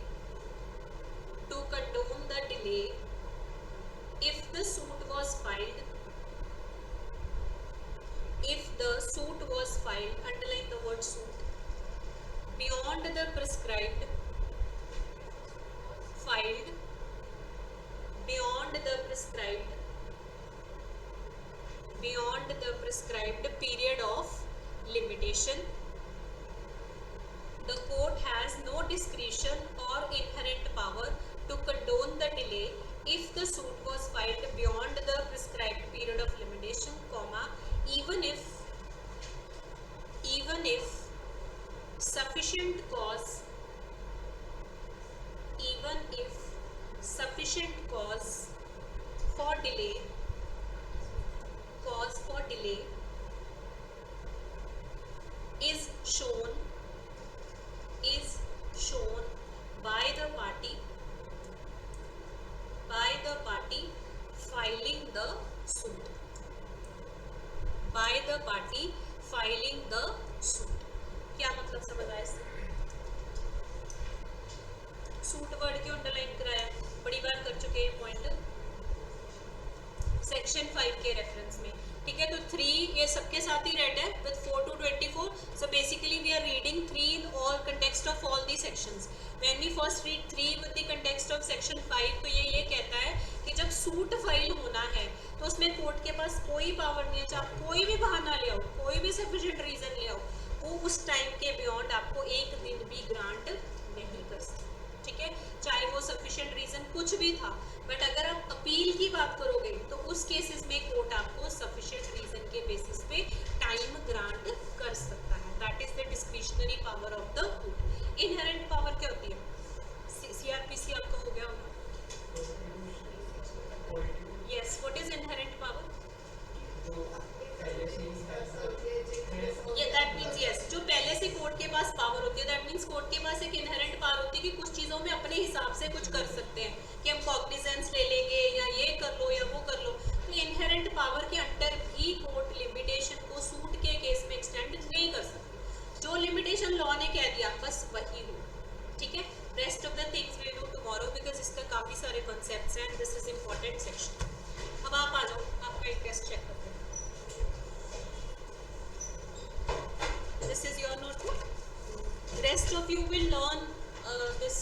if the suit was filed, underline the word suit, beyond the prescribed period of limitation. The court has no discretion or inherent power to condone the delay if the suit was filed beyond the prescribed period of limitation, comma, even if sufficient cause for delay is shown by the party filing the suit. क्या मतलब समझ आया इससे? Suit word क्यों underline कराया? बड़ी बार कर चुके हैं पॉइंट. के रेफरेंस में, ठीक है। तो 3 ये सबके साथ ही रेड है with 4 to 24. So basically we are reading 3 in all context of all the sections. When we first read 3 with the context of section 5, तो ये कहता है कि जब सूट फाइल होना है तो उसमें कोर्ट के पास कोई पावर नहीं है, चाहे आप कोई भी बहाना ले आओ, कोई भी सफिशिएंट रीजन ले आओ, वो उस टाइम के बियॉन्ड आपको एक दिन भी ग्रांट नहीं कर सकते, ठीक है, चाहे वो सफिशिएंट रीजन कुछ भी था. बट अगर आप अपील की बात करोगे तो उस केसेस में कोर्ट आपको सफिशिएंट रीजन के बेसिस पे टाइम ग्रांट कर सकता है. That is the discretionary power of the court. Inherent power क्या होती है? सीआरपीसी आपको हो गया होगा. Yes, what is inherent power? ये दैट मींस यस, जो पहले से कोर्ट के पास पावर होती है, दैट मींस कोर्ट के पास एक इनहेरेंट पावर होती है कि कुछ चीज़ों में अपने हिसाब से कुछ कर सकते हैं, कि हम कॉग्निजेंस ले लेंगे या ये कर लो या वो कर लो. तो इनहेरेंट पावर के अंडर भी कोर्ट लिमिटेशन को सूट के केस में एक्सटेंड नहीं कर सकती. जो लिमिटेशन लॉ ने कह दिया बस वही हो, ठीक है. Rest of the things we do tomorrow because इसका काफ़ी सारे कॉन्सेप्ट्स हैं and this is important section. अब आप आ जाओ, आपका एक टेस्ट चेक करते हैं. This is your notebook. Rest of you will learn this